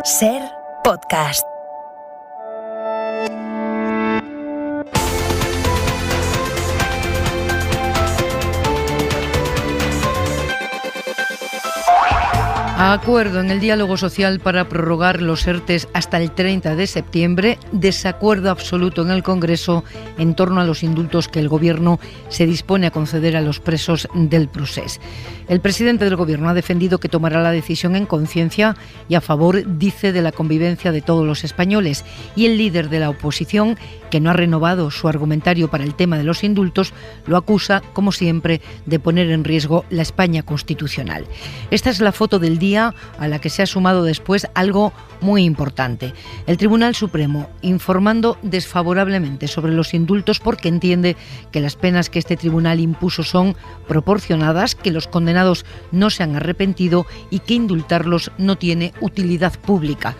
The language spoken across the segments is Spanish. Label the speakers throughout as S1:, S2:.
S1: Ser podcast.
S2: Acuerdo en el diálogo social para prorrogar los ERTEs hasta el 30 de septiembre. Desacuerdo absoluto en el Congreso en torno a los indultos que el Gobierno se dispone a conceder a los presos del Procés. El presidente del Gobierno ha defendido que tomará la decisión en conciencia y a favor, dice, de la convivencia de todos los españoles. Y el líder de la oposición, que no ha renovado su argumentario para el tema de los indultos, lo acusa, como siempre, de poner en riesgo la España constitucional. Esta es la foto del día a la que se ha sumado después algo muy importante. El Tribunal Supremo informando desfavorablemente sobre los indultos porque entiende que las penas que este tribunal impuso son proporcionadas, que los condenados no se han arrepentido y que indultarlos no tiene utilidad pública.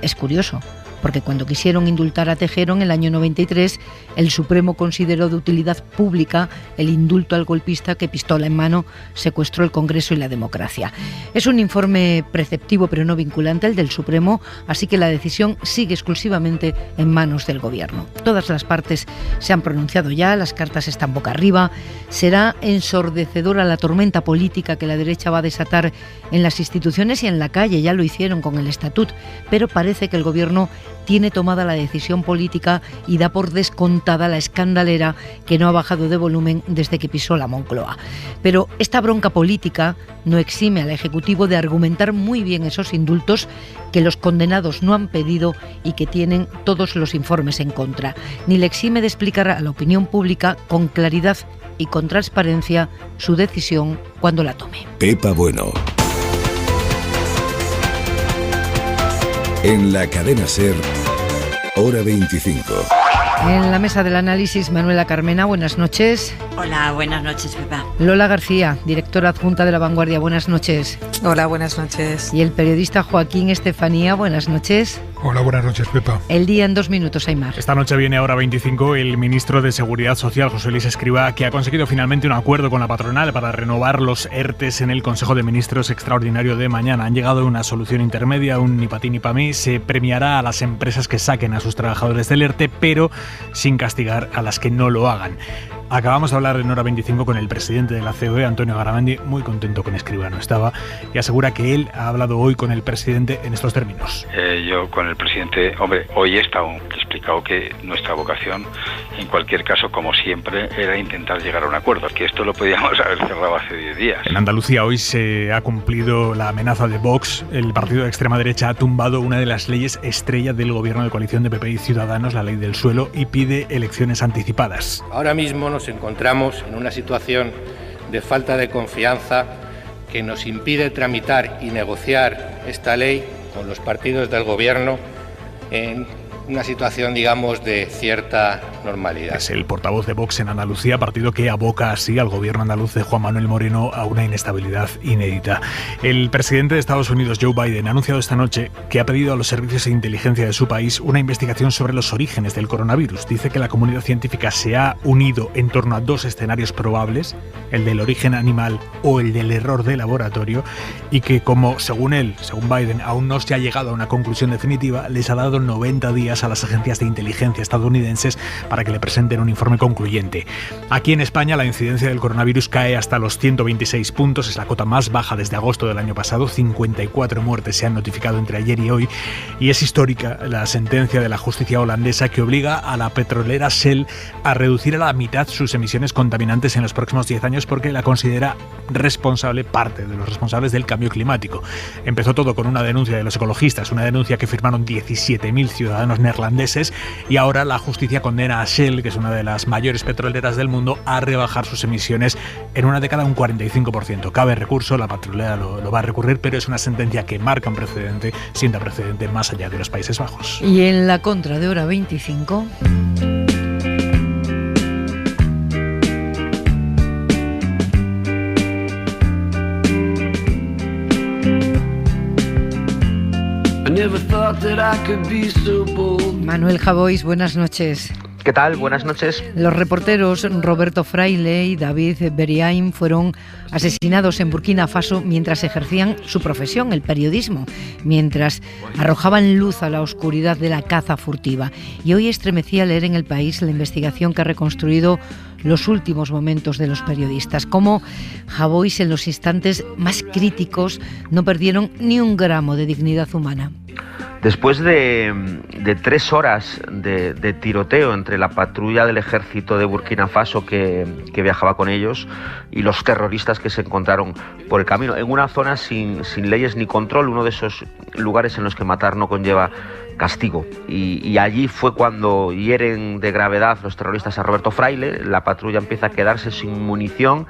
S2: Es curioso, porque cuando quisieron indultar a Tejero en el año 93, el Supremo consideró de utilidad pública el indulto al golpista que, pistola en mano, secuestró el Congreso y la democracia. Es un informe preceptivo pero no vinculante el del Supremo, así que la decisión sigue exclusivamente en manos del Gobierno. Todas las partes se han pronunciado ya, las cartas están boca arriba. Será ensordecedora la tormenta política que la derecha va a desatar en las instituciones y en la calle, ya lo hicieron con el Estatut, pero parece que el Gobierno tiene tomada la decisión política y da por descontada la escandalera que no ha bajado de volumen desde que pisó la Moncloa. Pero esta bronca política no exime al Ejecutivo de argumentar muy bien esos indultos que los condenados no han pedido y que tienen todos los informes en contra. Ni le exime de explicar a la opinión pública con claridad y con transparencia su decisión cuando la tome.
S3: Pepa Bueno. En la cadena SER, Hora 25.
S2: En la mesa del análisis, Manuela Carmena, buenas noches.
S4: Hola, buenas noches, Pepa.
S2: Lola García, directora adjunta de La Vanguardia, buenas noches.
S5: Hola, buenas noches.
S2: Y el periodista Joaquín Estefanía, buenas noches.
S6: Hola, buenas noches, Pepa.
S2: El día en 2 minutos, Aimar.
S7: Esta noche viene a Hora 25 el ministro de Seguridad Social, José Luis Escrivá, que ha conseguido finalmente un acuerdo con la patronal para renovar los ERTEs en el Consejo de Ministros extraordinario de mañana. Han llegado a una solución intermedia, un ni pa' ti ni pa' mí. Se premiará a las empresas que saquen a sus trabajadores del ERTE, pero sin castigar a las que no lo hagan. Acabamos de hablar en Hora 25 con el presidente de la COE, Antonio Garamendi, muy contento con Escrivá no estaba, y asegura que él ha hablado hoy con el presidente en estos términos.
S8: Yo con el presidente, hoy he explicado que nuestra vocación, en cualquier caso, como siempre, era intentar llegar a un acuerdo, que esto lo podíamos haber cerrado hace 10 días.
S7: En Andalucía hoy se ha cumplido la amenaza de Vox. El partido de extrema derecha ha tumbado una de las leyes estrella del gobierno de coalición de PP y Ciudadanos, la ley del suelo, y pide elecciones anticipadas.
S9: Ahora mismo nos encontramos en una situación de falta de confianza que nos impide tramitar y negociar esta ley con los partidos del gobierno en una situación, digamos, de cierta normalidad.
S7: Es el portavoz de Vox en Andalucía, partido que aboca así al gobierno andaluz de Juan Manuel Moreno a una inestabilidad inédita. El presidente de Estados Unidos, Joe Biden, ha anunciado esta noche que ha pedido a los servicios de inteligencia de su país una investigación sobre los orígenes del coronavirus. Dice que la comunidad científica se ha unido en torno a 2 escenarios probables, el del origen animal o el del error de laboratorio, y que como, según Biden, aún no se ha llegado a una conclusión definitiva, les ha dado 90 días a las agencias de inteligencia estadounidenses para que le presenten un informe concluyente. Aquí en España la incidencia del coronavirus cae hasta los 126 puntos, es la cota más baja desde agosto del año pasado, 54 muertes se han notificado entre ayer y hoy, y es histórica la sentencia de la justicia holandesa que obliga a la petrolera Shell a reducir a la mitad sus emisiones contaminantes en los próximos 10 años porque la considera parte de los responsables del cambio climático. Empezó todo con una denuncia de los ecologistas, una denuncia que firmaron 17.000 ciudadanos neerlandeses, y ahora la justicia condena a Shell, que es una de las mayores petroleras del mundo, a rebajar sus emisiones en una década un 45%. Cabe recurso, la petrolera lo va a recurrir, pero es una sentencia que marca un precedente, sienta precedente más allá de los Países Bajos.
S2: Y en la contra de Hora 25...
S10: never thought that I could be so bold.
S2: Manuel Javois, buenas noches.
S5: ¿Qué tal? Buenas noches.
S2: Los reporteros Roberto Fraile y David Beriain fueron asesinados en Burkina Faso mientras ejercían su profesión, el periodismo, mientras arrojaban luz a la oscuridad de la caza furtiva. Y hoy estremecía leer en El País la investigación que ha reconstruido los últimos momentos de los periodistas, cómo Javois en los instantes más críticos no perdieron ni un gramo de dignidad humana.
S5: Después de 3 horas de tiroteo entre la patrulla del ejército de Burkina Faso que viajaba con ellos y los terroristas que se encontraron por el camino, en una zona sin leyes ni control, uno de esos lugares en los que matar no conlleva castigo. Y allí fue cuando hieren de gravedad los terroristas a Roberto Fraile, la patrulla empieza a quedarse sin munición.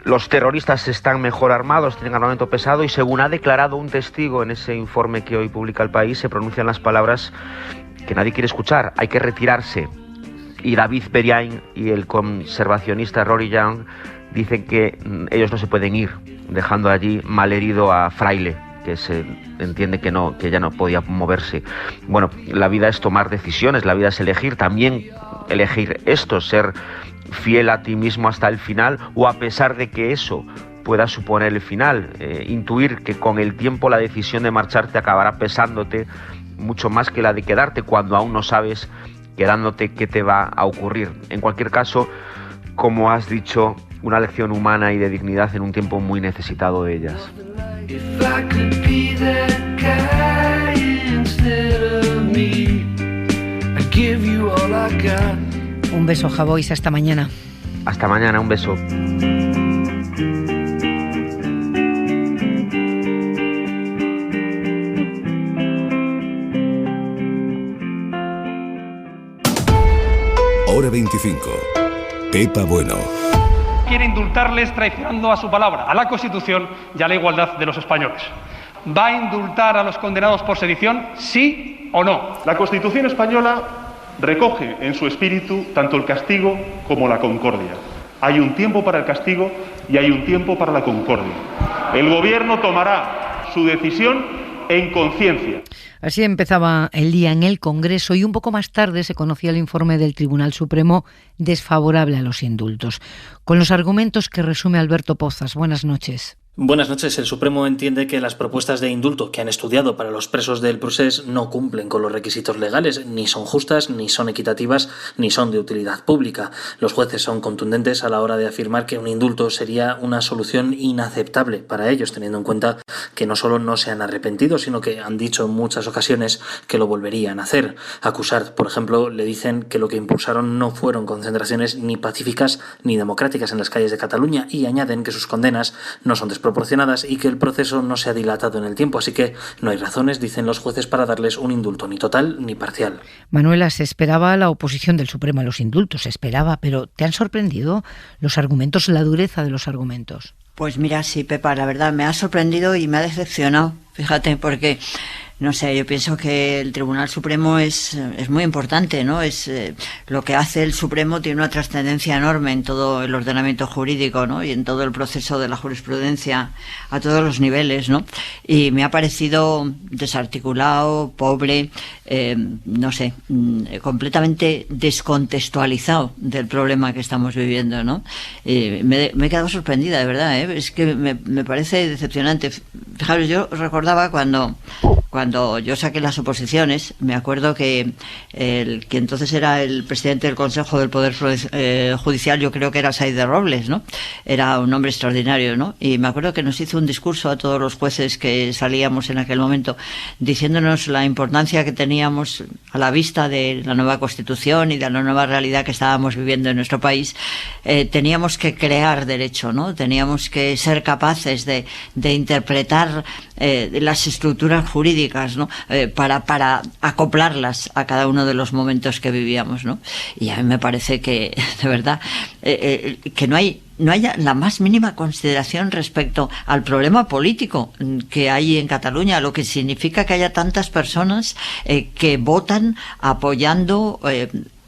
S5: Los terroristas están mejor armados, tienen armamento pesado y según ha declarado un testigo en ese informe que hoy publica El País, se pronuncian las palabras que nadie quiere escuchar: hay que retirarse. Y David Beriain y el conservacionista Rory Young dicen que ellos no se pueden ir, dejando allí malherido a Fraile, que se entiende que ya no podía moverse. Bueno, la vida es tomar decisiones, la vida es elegir, también elegir esto, ser fiel a ti mismo hasta el final, o a pesar de que eso pueda suponer el final, intuir que con el tiempo la decisión de marcharte acabará pesándote mucho más que la de quedarte, cuando aún no sabes quedándote qué te va a ocurrir. En cualquier caso, como has dicho, una lección humana y de dignidad en un tiempo muy necesitado de ellas.
S2: Un beso, Javois, hasta mañana.
S5: Hasta mañana, un beso.
S3: Hora 25. Pepa Bueno.
S6: Quiere indultarles traicionando a su palabra, a la Constitución y a la igualdad de los españoles. ¿Va a indultar a los condenados por sedición, sí o no?
S10: La Constitución española recoge en su espíritu tanto el castigo como la concordia. Hay un tiempo para el castigo y hay un tiempo para la concordia. El Gobierno tomará su decisión en conciencia.
S2: Así empezaba el día en el Congreso y un poco más tarde se conocía el informe del Tribunal Supremo desfavorable a los indultos, con los argumentos que resume Alberto Pozas. Buenas noches.
S11: Buenas noches. El Supremo entiende que las propuestas de indulto que han estudiado para los presos del Procés no cumplen con los requisitos legales, ni son justas, ni son equitativas, ni son de utilidad pública. Los jueces son contundentes a la hora de afirmar que un indulto sería una solución inaceptable para ellos, teniendo en cuenta que no solo no se han arrepentido, sino que han dicho en muchas ocasiones que lo volverían a hacer. A Cuixart, por ejemplo, le dicen que lo que impulsaron no fueron concentraciones ni pacíficas ni democráticas en las calles de Cataluña y añaden que sus condenas no son proporcionadas y que el proceso no se ha dilatado en el tiempo, así que no hay razones, dicen los jueces, para darles un indulto ni total ni parcial.
S2: Manuela, se esperaba la oposición del Supremo a los indultos, se esperaba, pero ¿te han sorprendido los argumentos, la dureza de los argumentos?
S4: Pues mira, sí, Pepa, la verdad me ha sorprendido y me ha decepcionado, fíjate, porque no sé, yo pienso que el Tribunal Supremo es muy importante, ¿no? Lo que hace el Supremo tiene una trascendencia enorme en todo el ordenamiento jurídico, ¿no? Y en todo el proceso de la jurisprudencia a todos los niveles, ¿no? Y me ha parecido desarticulado, pobre, no sé, completamente descontextualizado del problema que estamos viviendo, ¿no? Me he quedado sorprendida, de verdad, ¿eh? Es que me parece decepcionante. Fijaros, yo recordaba cuando yo saqué las oposiciones, me acuerdo que el que entonces era el presidente del Consejo del Poder Judicial, yo creo que era Said de Robles, ¿no? Era un hombre extraordinario, ¿no? Y me acuerdo que nos hizo un discurso a todos los jueces que salíamos en aquel momento, diciéndonos la importancia que teníamos a la vista de la nueva Constitución y de la nueva realidad que estábamos viviendo en nuestro país. Teníamos que crear derecho, ¿no? Teníamos que ser capaces de interpretar las estructuras jurídicas, ¿no? Para acoplarlas a cada uno de los momentos que vivíamos, ¿no? Y a mí me parece que, de verdad, que no haya la más mínima consideración respecto al problema político que hay en Cataluña, lo que significa que haya tantas personas que votan apoyando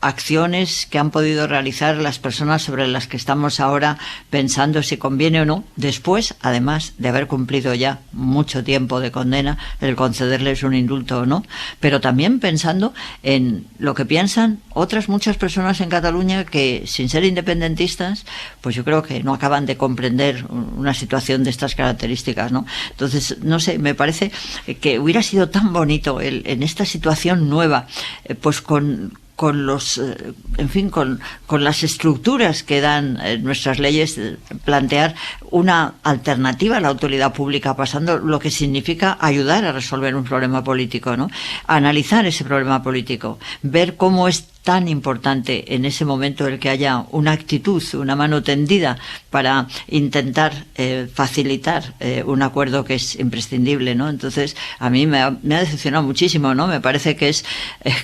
S4: acciones que han podido realizar las personas sobre las que estamos ahora pensando si conviene o no, después, además de haber cumplido ya mucho tiempo de condena, el concederles un indulto o no, pero también pensando en lo que piensan otras muchas personas en Cataluña que, sin ser independentistas, pues yo creo que no acaban de comprender una situación de estas características, ¿no? Entonces, no sé, me parece que hubiera sido tan bonito en esta situación nueva, pues con los, en fin, con las estructuras que dan nuestras leyes, plantear una alternativa a la autoridad pública, pasando lo que significa ayudar a resolver un problema político, ¿no? Analizar ese problema político, ver cómo es tan importante en ese momento el que haya una actitud, una mano tendida para intentar facilitar un acuerdo que es imprescindible, ¿no? Entonces, a mí me ha decepcionado muchísimo, ¿no? Me parece que es,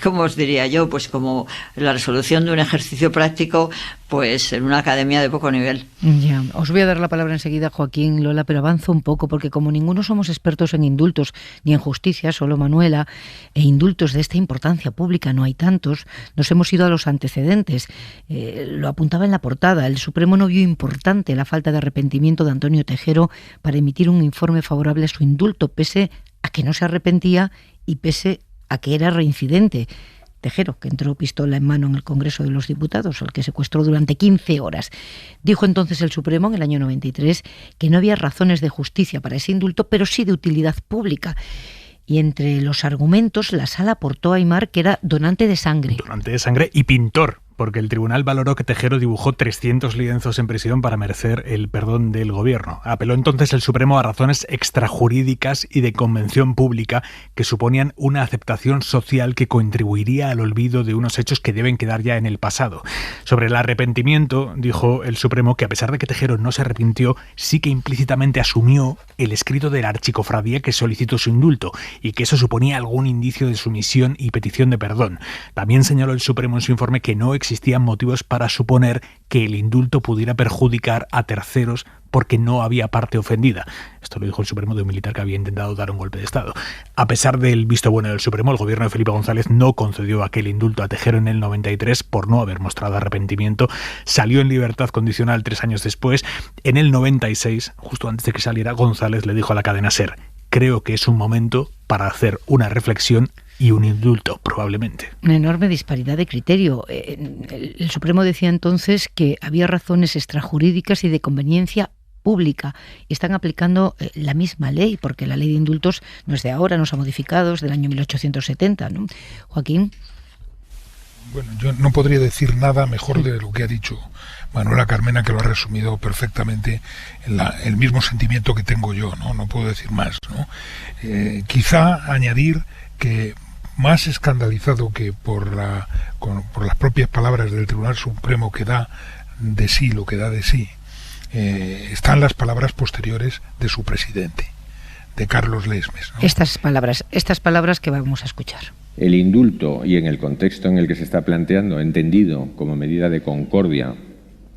S4: como os diría yo, pues como la resolución de un ejercicio práctico, pues en una academia de poco nivel.
S2: Ya, os voy a dar la palabra enseguida, Joaquín, Lola, pero avanzo un poco, porque como ninguno somos expertos en indultos ni en justicia, solo Manuela, e indultos de esta importancia pública no hay tantos, nos hemos ido a los antecedentes. Lo apuntaba en la portada, el Supremo no vio importante la falta de arrepentimiento de Antonio Tejero para emitir un informe favorable a su indulto, pese a que no se arrepentía y pese a que era reincidente. Tejero, que entró pistola en mano en el Congreso de los Diputados, al que secuestró durante 15 horas. Dijo entonces el Supremo, en el año 93, que no había razones de justicia para ese indulto, pero sí de utilidad pública. Y entre los argumentos, la Sala aportó a Aymar que era donante de sangre.
S7: Donante de sangre y pintor, porque el tribunal valoró que Tejero dibujó 300 lienzos en prisión para merecer el perdón del gobierno. Apeló entonces el Supremo a razones extrajurídicas y de convención pública que suponían una aceptación social que contribuiría al olvido de unos hechos que deben quedar ya en el pasado. Sobre el arrepentimiento, dijo el Supremo que a pesar de que Tejero no se arrepintió, sí que implícitamente asumió el escrito de la archicofradía que solicitó su indulto y que eso suponía algún indicio de sumisión y petición de perdón. También señaló el Supremo en su informe que no existían motivos para suponer que el indulto pudiera perjudicar a terceros porque no había parte ofendida. Esto lo dijo el Supremo de un militar que había intentado dar un golpe de Estado. A pesar del visto bueno del Supremo, el gobierno de Felipe González no concedió aquel indulto a Tejero en el 93 por no haber mostrado arrepentimiento. Salió en libertad condicional 3 años después. En el 96, justo antes de que saliera, González le dijo a la cadena SER: creo que es un momento para hacer una reflexión y un indulto, probablemente.
S2: Una enorme disparidad de criterio. El Supremo decía entonces que había razones extrajurídicas y de conveniencia pública, y están aplicando la misma ley, porque la ley de indultos no es de ahora, no se ha modificado, es del año 1870, ¿no? Joaquín.
S12: Bueno, yo no podría decir nada mejor de lo que ha dicho Manuela Carmena, que lo ha resumido perfectamente en el mismo sentimiento que tengo yo, no puedo decir más, ¿no? Quizá añadir que más escandalizado que por las propias palabras del Tribunal Supremo, que da de sí lo que da de sí, están las palabras posteriores de su presidente, de Carlos Lesmes, ¿no?
S2: Estas palabras que vamos a escuchar.
S13: El indulto, y en el contexto en el que se está planteando, entendido como medida de concordia,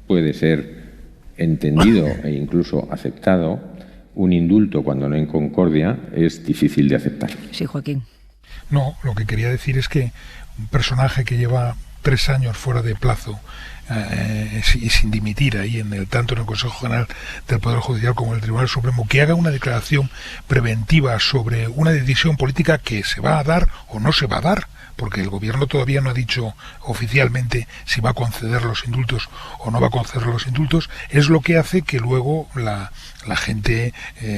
S13: puede ser entendido e incluso aceptado. Un indulto, cuando no en concordia, es difícil de aceptar.
S2: Sí, Joaquín.
S12: No, lo que quería decir es que un personaje que lleva 3 años fuera de plazo y sin dimitir ahí tanto en el Consejo General del Poder Judicial como en el Tribunal Supremo, que haga una declaración preventiva sobre una decisión política que se va a dar o no se va a dar, porque el gobierno todavía no ha dicho oficialmente si va a conceder los indultos o no va a conceder los indultos, es lo que hace que luego la gente,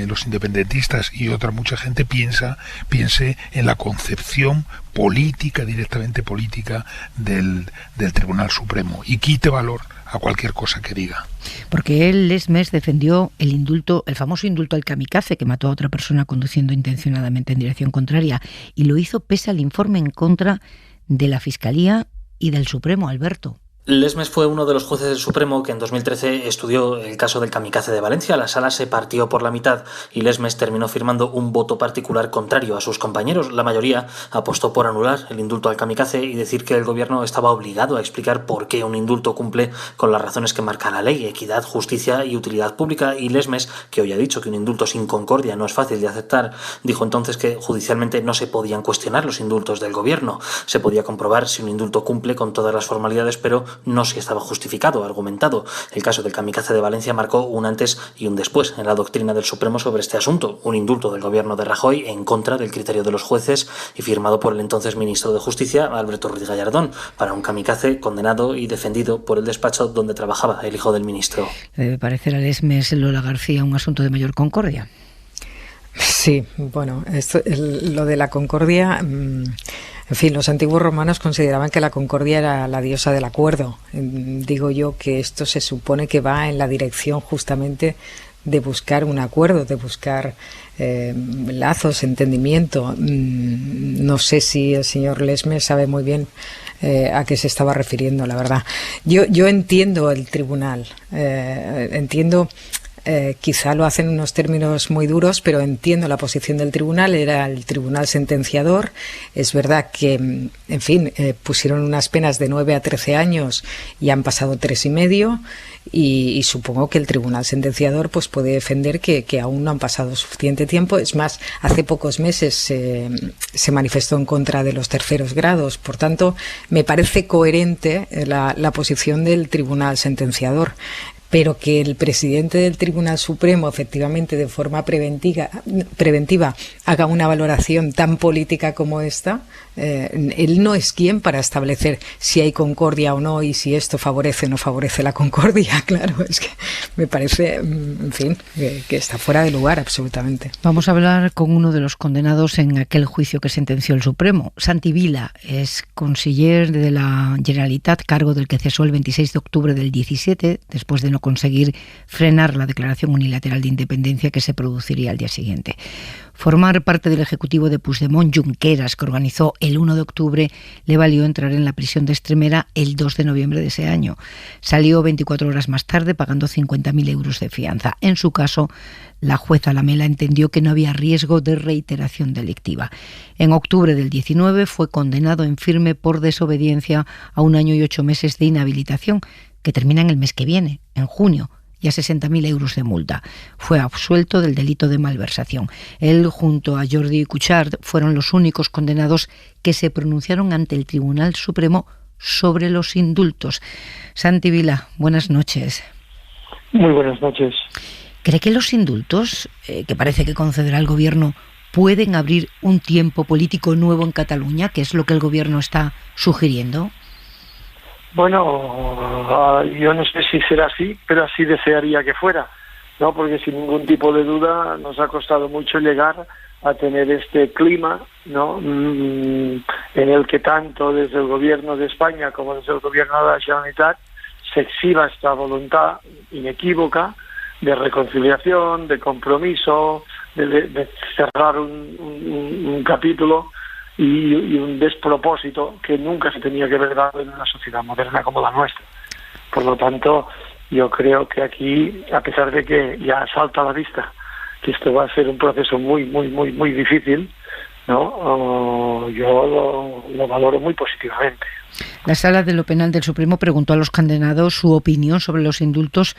S12: los independentistas y mucha gente piense en la concepción política, directamente política del Tribunal Supremo, y quite valor a cualquier cosa que diga.
S2: Porque él, Lesmes, defendió el famoso indulto al kamikaze, que mató a otra persona conduciendo intencionadamente en dirección contraria, y lo hizo pese al informe en contra de la Fiscalía y del Supremo, Alberto.
S11: Lesmes fue uno de los jueces del Supremo que en 2013 estudió el caso del kamikaze de Valencia. La sala se partió por la mitad y Lesmes terminó firmando un voto particular contrario a sus compañeros. La mayoría apostó por anular el indulto al kamikaze y decir que el gobierno estaba obligado a explicar por qué un indulto cumple con las razones que marca la ley: equidad, justicia y utilidad pública. Y Lesmes, que hoy ha dicho que un indulto sin concordia no es fácil de aceptar, dijo entonces que judicialmente no se podían cuestionar los indultos del gobierno. Se podía comprobar si un indulto cumple con todas las formalidades, pero no si estaba justificado, argumentado. El caso del kamikaze de Valencia marcó un antes y un después en la doctrina del Supremo sobre este asunto. Un indulto del gobierno de Rajoy en contra del criterio de los jueces y firmado por el entonces ministro de Justicia, Alberto Ruiz Gallardón, para un kamikaze condenado y defendido por el despacho donde trabajaba el hijo del ministro.
S2: Debe parecer a Lesmes Lola García un asunto de mayor concordia.
S14: Sí, bueno, lo de la concordia, en fin, los antiguos romanos consideraban que la concordia era la diosa del acuerdo. Digo yo que esto se supone que va en la dirección justamente de buscar un acuerdo, de buscar lazos, entendimiento. No sé si el señor Lesmes sabe muy bien a qué se estaba refiriendo, la verdad. Yo entiendo el tribunal, entiendo... quizá lo hacen en unos términos muy duros, pero entiendo la posición del tribunal. Era el tribunal sentenciador. Es verdad que, en fin, pusieron unas penas de 9 a 13 años y han pasado 3,5, y supongo que el tribunal sentenciador pues puede defender que aún no han pasado suficiente tiempo. Es más, hace pocos meses se manifestó en contra de los terceros grados. Por tanto, me parece coherente la posición del tribunal sentenciador. Pero que el presidente del Tribunal Supremo efectivamente de forma preventiva haga una valoración tan política como esta, él no es quien para establecer si hay concordia o no y si esto favorece o no favorece la concordia. Claro, es que me parece, en fin, que está fuera de lugar absolutamente.
S2: Vamos a hablar con uno de los condenados en aquel juicio que sentenció el Supremo. Santi Vila es conseller de la Generalitat, cargo del que cesó el 26 de octubre del 17, después de no conseguir frenar la declaración unilateral de independencia que se produciría al día siguiente. Formar parte del ejecutivo de Puigdemont, Junqueras, que organizó el 1 de octubre, le valió entrar en la prisión de Extremera el 2 de noviembre de ese año. Salió 24 horas más tarde pagando 50.000 euros de fianza. En su caso, la jueza Lamela entendió que no había riesgo de reiteración delictiva. En octubre del 19 fue condenado en firme por desobediencia a 1 año y 8 meses de inhabilitación, que termina el mes que viene, en junio, y a 60.000 euros de multa. Fue absuelto del delito de malversación. Él, junto a Jordi Cuixart, fueron los únicos condenados que se pronunciaron ante el Tribunal Supremo sobre los indultos. Santi Vila, buenas noches.
S15: Muy buenas noches.
S2: ¿Cree que los indultos, que parece que concederá el Gobierno, pueden abrir un tiempo político nuevo en Cataluña, que es lo que el Gobierno está sugiriendo?
S15: Bueno, yo no sé si será así, pero así desearía que fuera, ¿no? Porque sin ningún tipo de duda nos ha costado mucho llegar a tener este clima, ¿no? En el que tanto desde el Gobierno de España como desde el Gobierno de la Generalitat se exhiba esta voluntad inequívoca de reconciliación, de compromiso, de cerrar un capítulo y un despropósito que nunca se tenía que haber dado en una sociedad moderna como la nuestra. Por lo tanto, yo creo que aquí, a pesar de que ya salta a la vista que esto va a ser un proceso muy, muy, muy, muy difícil, ¿no? Yo lo valoro muy positivamente.
S2: La Sala de lo Penal del Supremo preguntó a los condenados su opinión sobre los indultos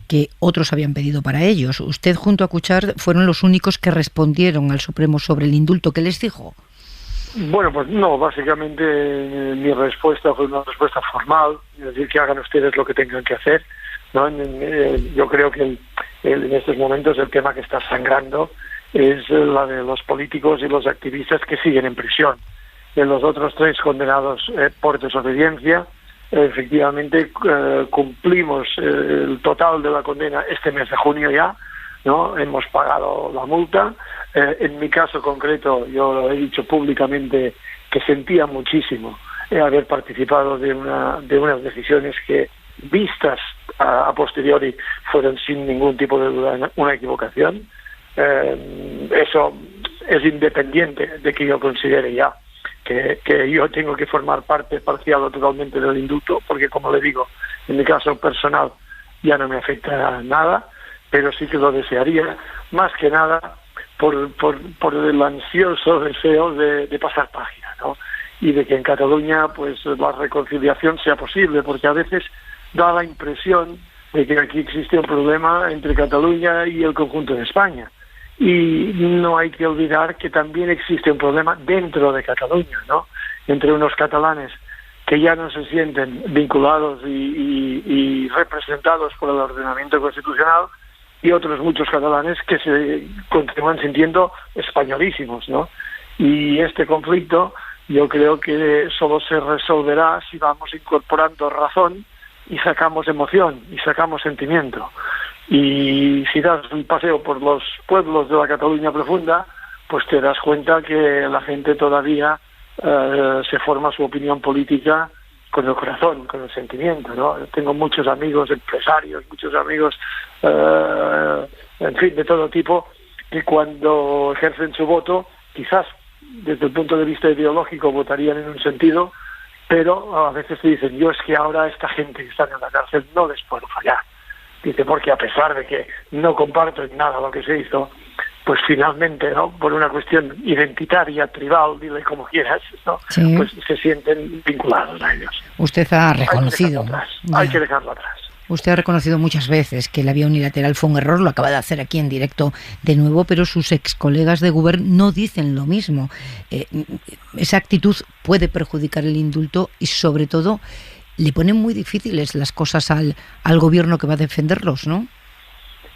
S2: que otros habían pedido para ellos. Usted, junto a Cuixart, fueron los únicos que respondieron al Supremo sobre el indulto. ¿Qué les dijo?
S15: Bueno, pues no, básicamente mi respuesta fue una respuesta formal, es decir, que hagan ustedes lo que tengan que hacer, ¿no? Yo creo que en estos momentos el tema que está sangrando es la de los políticos y los activistas que siguen en prisión. En los otros 3 condenados por desobediencia, efectivamente cumplimos el total de la condena este mes de junio ya, ¿no? Hemos pagado la multa. En mi caso concreto, yo lo he dicho públicamente que sentía muchísimo haber participado de unas decisiones que, vistas a posteriori, fueron sin ningún tipo de duda una equivocación. Eso es independiente de que yo considere ya que yo tengo que formar parte parcial o totalmente del indulto, porque como le digo, en mi caso personal ya no me afecta nada, pero sí que lo desearía, más que nada por el ansioso deseo de pasar página, ¿no? Y de que en Cataluña pues la reconciliación sea posible, porque a veces da la impresión de que aquí existe un problema entre Cataluña y el conjunto de España. Y no hay que olvidar que también existe un problema dentro de Cataluña, ¿no? Entre unos catalanes que ya no se sienten vinculados y representados por el ordenamiento constitucional, y otros muchos catalanes que se continúan sintiendo españolísimos, ¿no? Y este conflicto yo creo que solo se resolverá si vamos incorporando razón y sacamos emoción y sacamos sentimiento. Y si das un paseo por los pueblos de la Cataluña profunda, pues te das cuenta que la gente todavía se forma su opinión política con el corazón, con el sentimiento, ¿no? Tengo muchos amigos empresarios, muchos amigos, en fin, de todo tipo, que cuando ejercen su voto, quizás desde el punto de vista ideológico votarían en un sentido, pero a veces te dicen, yo es que ahora a esta gente que está en la cárcel no les puedo fallar. Dice, porque a pesar de que no comparto en nada lo que se hizo, pues finalmente, ¿no?, por una cuestión identitaria, tribal, dile como quieras, ¿no?, sí, pues se sienten vinculados a ellos.
S2: Usted ha reconocido.
S15: Hay que dejarlo atrás.
S2: Usted ha reconocido muchas veces que la vía unilateral fue un error, lo acaba de hacer aquí en directo de nuevo, pero sus ex colegas de Govern no dicen lo mismo. Esa actitud puede perjudicar el indulto y, sobre todo, le ponen muy difíciles las cosas al gobierno que va a defenderlos, ¿no?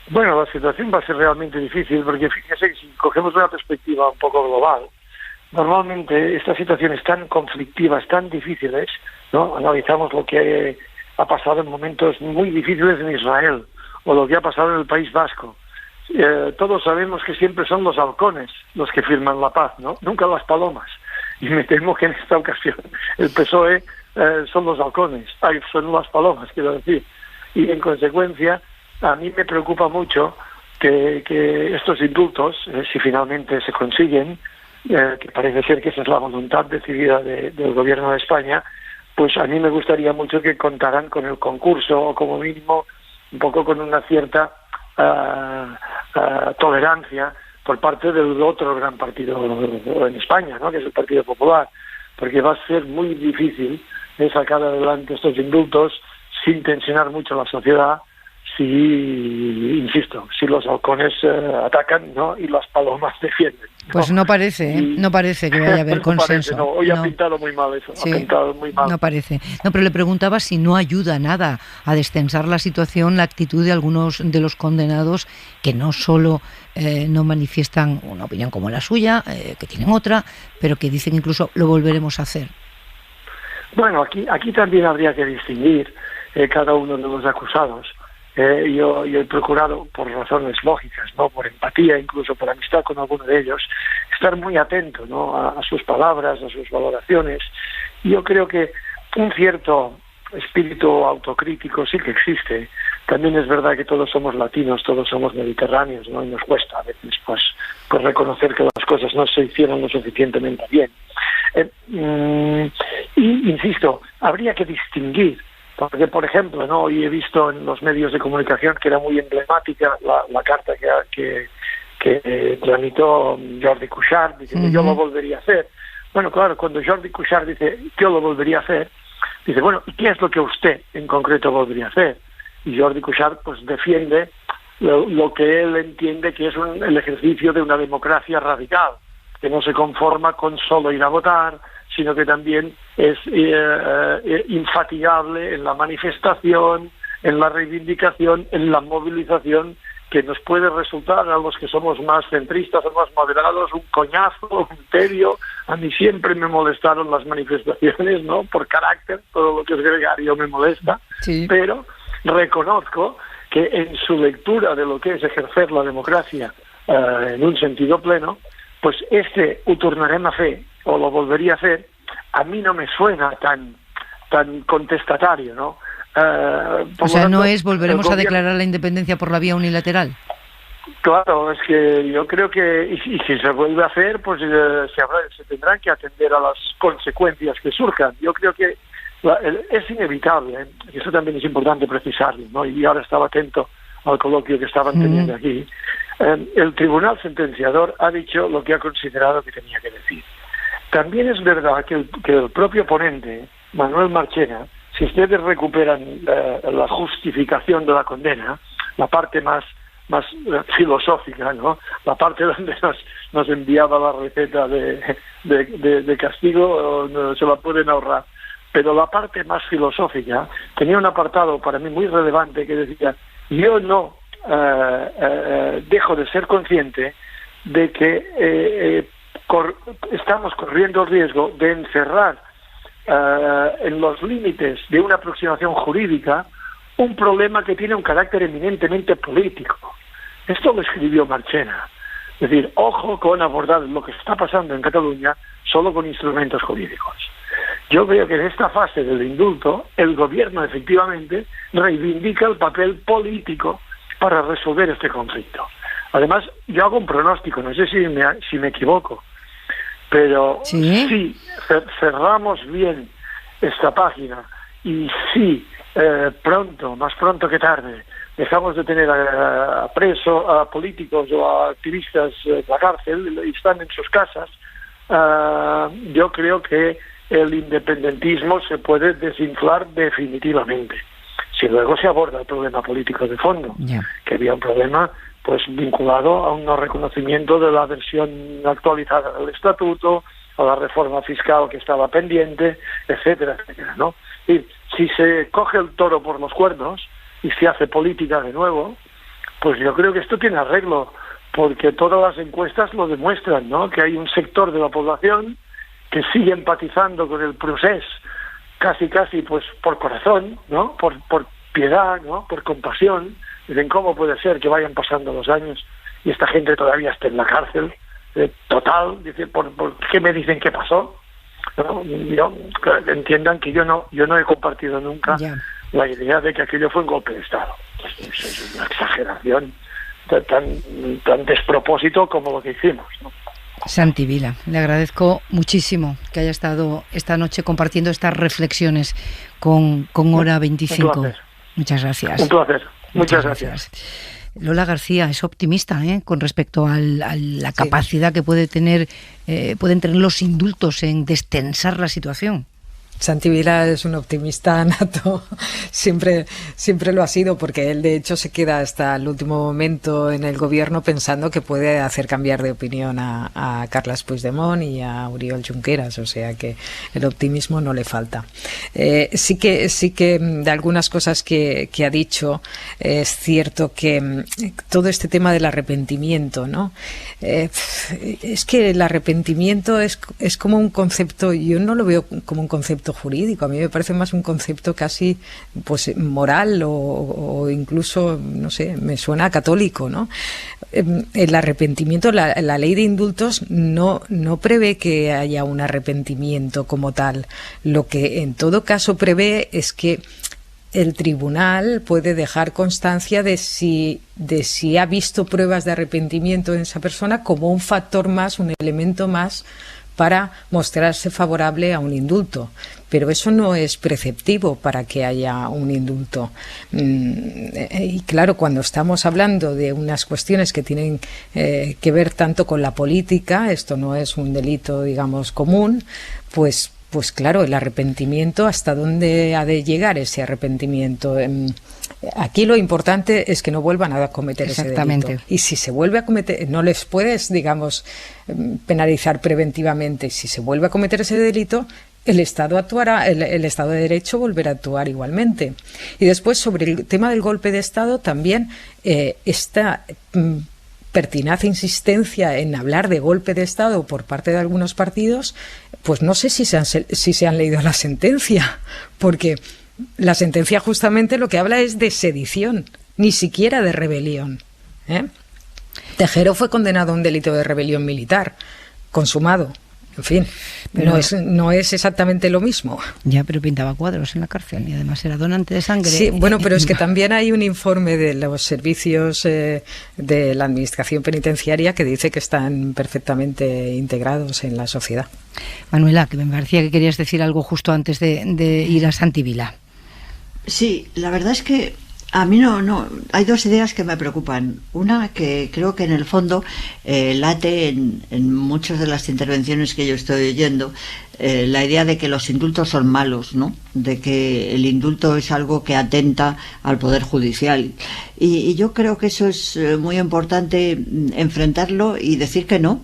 S15: Bueno, la situación va a ser realmente difícil, porque fíjese que si cogemos una perspectiva un poco global, normalmente estas situaciones tan conflictivas, tan difíciles, ¿no? Analizamos lo que ha pasado en momentos muy difíciles en Israel, o lo que ha pasado en el País Vasco. Todos sabemos que siempre son los halcones los que firman la paz, ¿no? Nunca las palomas. Y me temo que en esta ocasión el PSOE son los halcones, son las palomas, quiero decir. Y en consecuencia, a mí me preocupa mucho que estos indultos, si finalmente se consiguen, que parece ser que esa es la voluntad decidida del gobierno de España, pues a mí me gustaría mucho que contaran con el concurso, o como mínimo un poco con una cierta tolerancia por parte del otro gran partido en España, ¿no?, que es el Partido Popular, porque va a ser muy difícil sacar adelante estos indultos sin tensionar mucho la sociedad, si los halcones atacan, ¿no?, y las palomas defienden, ¿no?
S2: Pues no parece, no parece que vaya a haber consenso.
S15: Hoy ha pintado muy mal eso,
S2: sí,
S15: ha pintado muy mal.
S2: No parece. No, pero le preguntaba si no ayuda nada a destensar la situación la actitud de algunos de los condenados que no solo no manifiestan una opinión como la suya, que tienen otra, pero que dicen incluso lo volveremos a hacer.
S15: Bueno, aquí también habría que distinguir cada uno de los acusados. Yo he procurado, por razones lógicas, ¿no?, por empatía, incluso por amistad con alguno de ellos, estar muy atento, ¿no?, a sus palabras, a sus valoraciones. Yo creo que un cierto espíritu autocrítico sí que existe. También es verdad que todos somos latinos, todos somos mediterráneos, ¿no?, y nos cuesta a veces pues reconocer que las cosas no se hicieron lo suficientemente bien. Y insisto, habría que distinguir. Porque, por ejemplo, ¿no?, hoy he visto en los medios de comunicación que era muy emblemática la carta que tramitó Jordi Cuixart, diciendo yo lo volvería a hacer. Bueno, claro, cuando Jordi Cuixart dice yo lo volvería a hacer, dice, bueno, ¿y qué es lo que usted en concreto volvería a hacer? Y Jordi Cuixart pues defiende lo que él entiende que es el ejercicio de una democracia radical, que no se conforma con solo ir a votar, sino que también es infatigable en la manifestación, en la reivindicación, en la movilización, que nos puede resultar a los que somos más centristas o más moderados un coñazo, un tedio. A mí siempre me molestaron las manifestaciones, ¿no?, por carácter, todo lo que es gregario me molesta, sí, pero reconozco que en su lectura de lo que es ejercer la democracia en un sentido pleno, pues tornarem a fer, o lo volvería a hacer, a mí no me suena tan contestatario, ¿no?
S2: O sea, ¿no es volveremos a declarar la independencia por la vía unilateral?
S15: Claro, es que yo creo que, y si se vuelve a hacer, pues se tendrán que atender a las consecuencias que surjan. Yo creo que es inevitable, y eso también es importante precisarlo, ¿no? Y ahora estaba atento al coloquio que estaban teniendo aquí. El tribunal sentenciador ha dicho lo que ha considerado que tenía que decir. También es verdad que el propio ponente, Manuel Marchena, si ustedes recuperan la justificación de la condena, la parte más filosófica, ¿no? La parte donde nos enviaba la receta de castigo, no se la pueden ahorrar. Pero la parte más filosófica tenía un apartado para mí muy relevante que decía: yo no dejo de ser consciente de que estamos corriendo el riesgo de encerrar en los límites de una aproximación jurídica un problema que tiene un carácter eminentemente político. Esto lo escribió Marchena. Es decir, ojo con abordar lo que está pasando en Cataluña solo con instrumentos jurídicos. Yo veo que en esta fase del indulto el gobierno efectivamente reivindica el papel político para resolver este conflicto. Además, yo hago un pronóstico, no sé si me equivoco, pero si cerramos bien esta página y si más pronto que tarde, dejamos de tener a políticos o a activistas en la cárcel y están en sus casas, yo creo que el independentismo se puede desinflar definitivamente. Si luego se aborda el problema político de fondo, que había un problema pues vinculado a un no reconocimiento de la versión actualizada del estatuto, a la reforma fiscal que estaba pendiente, etcétera, etcétera, ¿no? Y si se coge el toro por los cuernos y se hace política de nuevo, pues yo creo que esto tiene arreglo, porque todas las encuestas lo demuestran, ¿no? Que hay un sector de la población que sigue empatizando con el procés, casi pues por corazón, ¿no? Por piedad, ¿no? Por compasión. Dicen, ¿cómo puede ser que vayan pasando los años y esta gente todavía esté en la cárcel? Total, dice, ¿por qué me dicen que pasó? ¿No? Entiendan que yo no he compartido nunca la idea de que aquello fue un golpe de Estado. Es una exageración tan despropósito como lo que hicimos, ¿no?
S2: Santi Vila, le agradezco muchísimo que haya estado esta noche compartiendo estas reflexiones con Hora 25. Muchas gracias.
S15: Un placer. Muchas gracias.
S2: Lola García es optimista con respecto a la capacidad que pueden tener los indultos en destensar la situación.
S14: Santi Vila es un optimista nato, siempre lo ha sido, porque él de hecho se queda hasta el último momento en el gobierno pensando que puede hacer cambiar de opinión a Carles Puigdemont y a Oriol Junqueras, o sea que el optimismo no le falta. Sí que de algunas cosas que ha dicho es cierto que todo este tema del arrepentimiento, ¿no? Es que el arrepentimiento es como un concepto, yo no lo veo como un concepto jurídico, a mí me parece más un concepto casi pues moral o incluso, no sé, me suena católico, ¿no? El arrepentimiento, la ley de indultos no prevé que haya un arrepentimiento como tal. Lo que en todo caso prevé es que el tribunal puede dejar constancia de si ha visto pruebas de arrepentimiento en esa persona como un factor más, un elemento más para mostrarse favorable a un indulto. Pero eso no es preceptivo para que haya un indulto. Y claro, cuando estamos hablando de unas cuestiones que tienen que ver tanto con la política, esto no es un delito, digamos, común, pues claro, el arrepentimiento, ¿hasta dónde ha de llegar ese arrepentimiento? Aquí lo importante es que no vuelvan a cometer ese delito. Y si se vuelve a cometer, no les puedes, digamos, penalizar preventivamente. Si se vuelve a cometer ese delito, el Estado actuará, el Estado de Derecho volverá a actuar igualmente. Y después, sobre el tema del golpe de Estado, también esta pertinaz insistencia en hablar de golpe de Estado por parte de algunos partidos, pues no sé si se han leído la sentencia, porque la sentencia justamente lo que habla es de sedición, ni siquiera de rebelión. Tejero fue condenado a un delito de rebelión militar, consumado. En fin, pero no es exactamente lo mismo.
S2: Ya, pero pintaba cuadros en la cárcel y además era donante de sangre.
S14: Sí, bueno, pero es que también hay un informe de los servicios de la Administración Penitenciaria que dice que están perfectamente integrados en la sociedad.
S2: Manuela, que me parecía que querías decir algo justo antes de ir a Santi Vila.
S4: Sí, la verdad es que a mí no. Hay dos ideas que me preocupan. Una que creo que en el fondo late en muchas de las intervenciones que yo estoy oyendo, la idea de que los indultos son malos, ¿no? De que el indulto es algo que atenta al Poder Judicial. Y yo creo que eso es muy importante enfrentarlo y decir que no.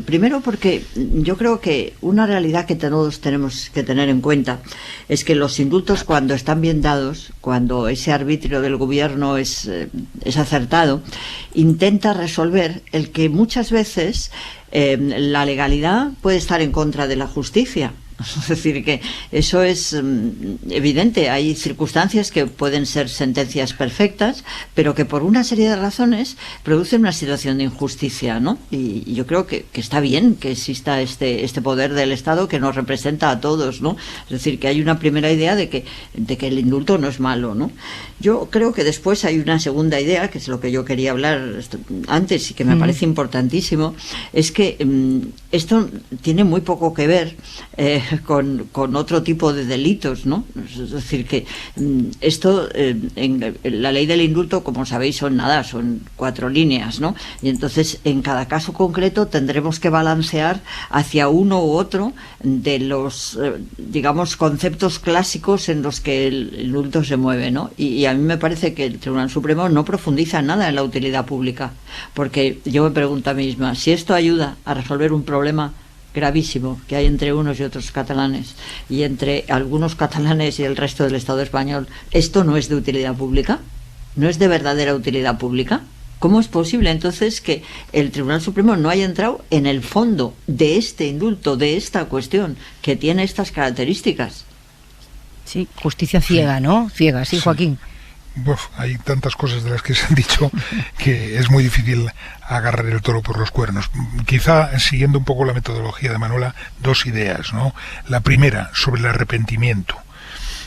S4: Primero porque yo creo que una realidad que todos tenemos que tener en cuenta es que los indultos, cuando están bien dados, cuando ese arbitrio del gobierno es acertado, intenta resolver el que muchas veces la legalidad puede estar en contra de la justicia. Es decir, que eso es evidente. Hay circunstancias que pueden ser sentencias perfectas, pero que por una serie de razones producen una situación de injusticia, ¿no? Y yo creo que está bien que exista este poder del Estado que nos representa a todos, ¿no? Es decir, que hay una primera idea de que el indulto no es malo, ¿no? Yo creo que después hay una segunda idea, que es lo que yo quería hablar antes y que me parece importantísimo, es que esto tiene muy poco que ver con otro tipo de delitos, ¿no? Es decir, que esto, en la ley del indulto, como sabéis, son 4 líneas, ¿no? Y entonces, en cada caso concreto, tendremos que balancear hacia uno u otro de los, digamos, conceptos clásicos en los que el indulto se mueve, ¿no? Y a mí me parece que el Tribunal Supremo no profundiza nada en la utilidad pública, porque yo me pregunto a mí misma, si esto ayuda a resolver un problema gravísimo que hay entre unos y otros catalanes y entre algunos catalanes y el resto del Estado español, ¿esto no es de utilidad pública? ¿No es de verdadera utilidad pública? ¿Cómo es posible entonces que el Tribunal Supremo no haya entrado en el fondo de este indulto, de esta cuestión que tiene estas características?
S2: Sí, justicia ciega, ¿no? Ciega, sí, Joaquín.
S12: Hay tantas cosas de las que se han dicho que es muy difícil agarrar el toro por los cuernos. Quizá, siguiendo un poco la metodología de Manuela, 2 ideas, ¿no? La primera, sobre el arrepentimiento.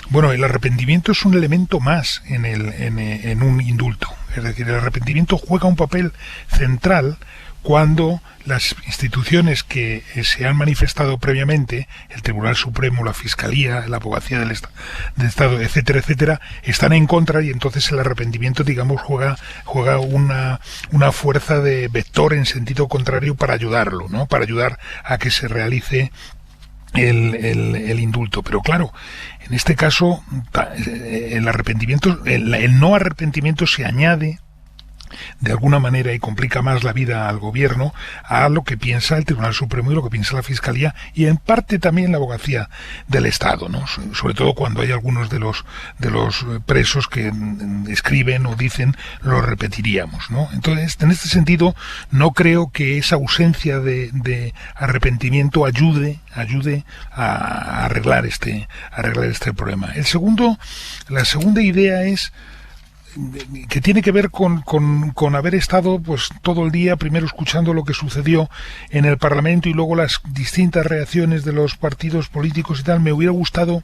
S12: Bueno, el arrepentimiento es un elemento más en un indulto. Es decir, el arrepentimiento juega un papel central cuando las instituciones que se han manifestado previamente, el Tribunal Supremo, la Fiscalía, la Abogacía del Estado, etcétera, etcétera, están en contra, y entonces el arrepentimiento, digamos, juega una fuerza de vector en sentido contrario para ayudarlo, ¿no? Para ayudar a que se realice el indulto. Pero claro, en este caso el arrepentimiento, el no arrepentimiento se añade de alguna manera y complica más la vida al gobierno a lo que piensa el Tribunal Supremo y lo que piensa la Fiscalía y en parte también la Abogacía del Estado, ¿no? Sobre todo cuando hay algunos de los presos que escriben o dicen lo repetiríamos, ¿no? Entonces, en este sentido, no creo que esa ausencia de arrepentimiento ayude a arreglar este problema. La segunda idea es que tiene que ver con haber estado pues todo el día primero escuchando lo que sucedió en el Parlamento y luego las distintas reacciones de los partidos políticos y tal. Me hubiera gustado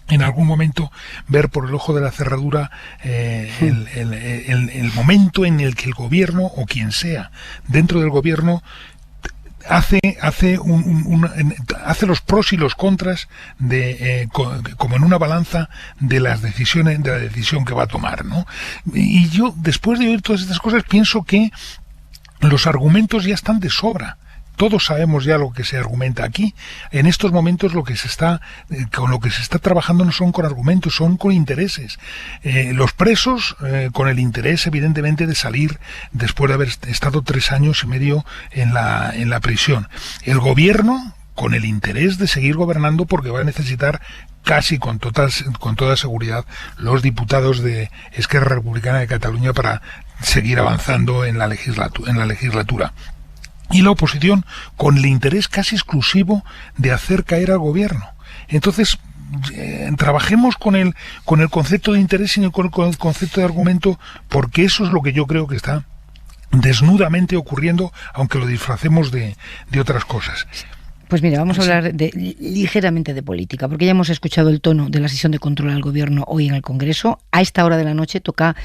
S12: en algún momento ver por el ojo de la cerradura el momento en el que el gobierno o quien sea dentro del gobierno hace los pros y los contras como en una balanza de las decisiones, de la decisión que va a tomar, ¿no? Y yo, después de oír todas estas cosas, pienso que los argumentos ya están de sobra. Todos sabemos ya lo que se argumenta aquí. En estos momentos con lo que se está trabajando no son con argumentos, son con intereses. Los presos con el interés, evidentemente, de salir después de haber estado 3 años y medio en la prisión. El gobierno con el interés de seguir gobernando porque va a necesitar casi con toda seguridad los diputados de Esquerra Republicana de Cataluña para seguir avanzando en la legislatura. Y la oposición con el interés casi exclusivo de hacer caer al gobierno. Entonces, trabajemos con el concepto de interés y con el concepto de argumento, porque eso es lo que yo creo que está desnudamente ocurriendo, aunque lo disfracemos de otras cosas.
S2: Pues mira, vamos a hablar ligeramente de política, porque ya hemos escuchado el tono de la sesión de control al Gobierno hoy en el Congreso. A esta hora de la noche toca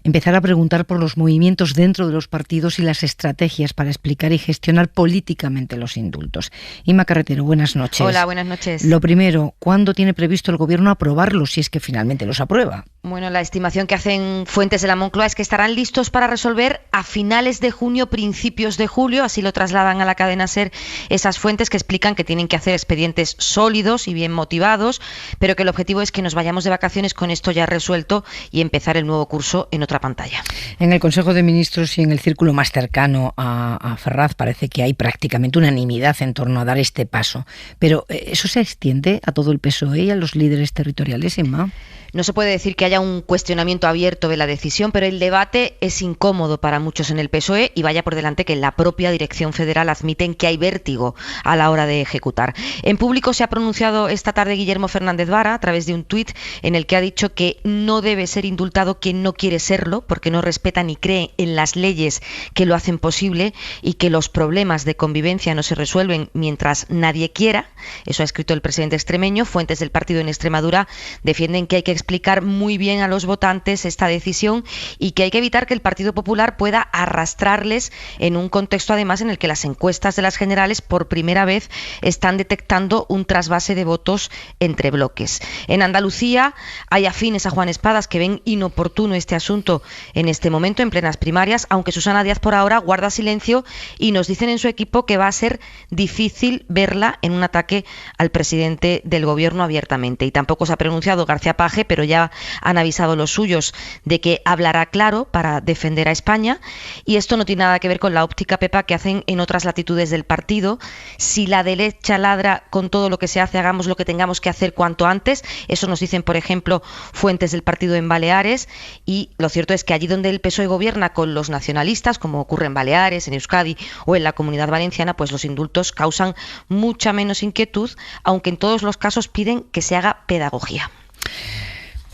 S2: empezar a preguntar por los movimientos dentro de los partidos y las estrategias para explicar y gestionar políticamente los indultos. Inma Carretero, buenas noches.
S16: Hola, buenas noches.
S2: Lo primero, ¿cuándo tiene previsto el Gobierno aprobarlos, si es que finalmente los aprueba?
S16: Bueno, la estimación que hacen fuentes de la Moncloa es que estarán listos para resolver a finales de junio, principios de julio, así lo trasladan a la cadena SER esas fuentes que explican que tienen que hacer expedientes sólidos y bien motivados, pero que el objetivo es que nos vayamos de vacaciones con esto ya resuelto y empezar el nuevo curso en otra pantalla.
S2: En el Consejo de Ministros y en el círculo más cercano a Ferraz parece que hay prácticamente unanimidad en torno a dar este paso, pero ¿eso se extiende a todo el PSOE y a los líderes territoriales, Inma?
S16: No se puede decir que haya un cuestionamiento abierto de la decisión, pero el debate es incómodo para muchos en el PSOE y vaya por delante que la propia dirección federal admiten que hay vértigo a la hora de ejecutar. En público se ha pronunciado esta tarde Guillermo Fernández Vara a través de un tuit en el que ha dicho que no debe ser indultado quien no quiere serlo porque no respeta ni cree en las leyes que lo hacen posible y que los problemas de convivencia no se resuelven mientras nadie quiera. Eso ha escrito el presidente extremeño. Fuentes del partido en Extremadura defienden que hay que explicar muy bien a los votantes esta decisión y que hay que evitar que el Partido Popular pueda arrastrarles en un contexto además en el que las encuestas de las generales por primera vez están detectando un trasvase de votos entre bloques. En Andalucía hay afines a Juan Espadas que ven inoportuno este asunto en este momento en plenas primarias, aunque Susana Díaz por ahora guarda silencio y nos dicen en su equipo que va a ser difícil verla en un ataque al presidente del Gobierno abiertamente. Y tampoco se ha pronunciado García Paje, pero ya han avisado los suyos de que hablará claro para defender a España, y esto no tiene nada que ver con la óptica, Pepa, que hacen en otras latitudes del partido. Si la derecha ladra con todo lo que se hace, hagamos lo que tengamos que hacer cuanto antes. Eso nos dicen, por ejemplo, fuentes del partido en Baleares, y lo cierto es que allí donde el PSOE gobierna con los nacionalistas, como ocurre en Baleares, en Euskadi o en la Comunidad Valenciana, pues los indultos causan mucha menos inquietud, aunque en todos los casos piden que se haga pedagogía.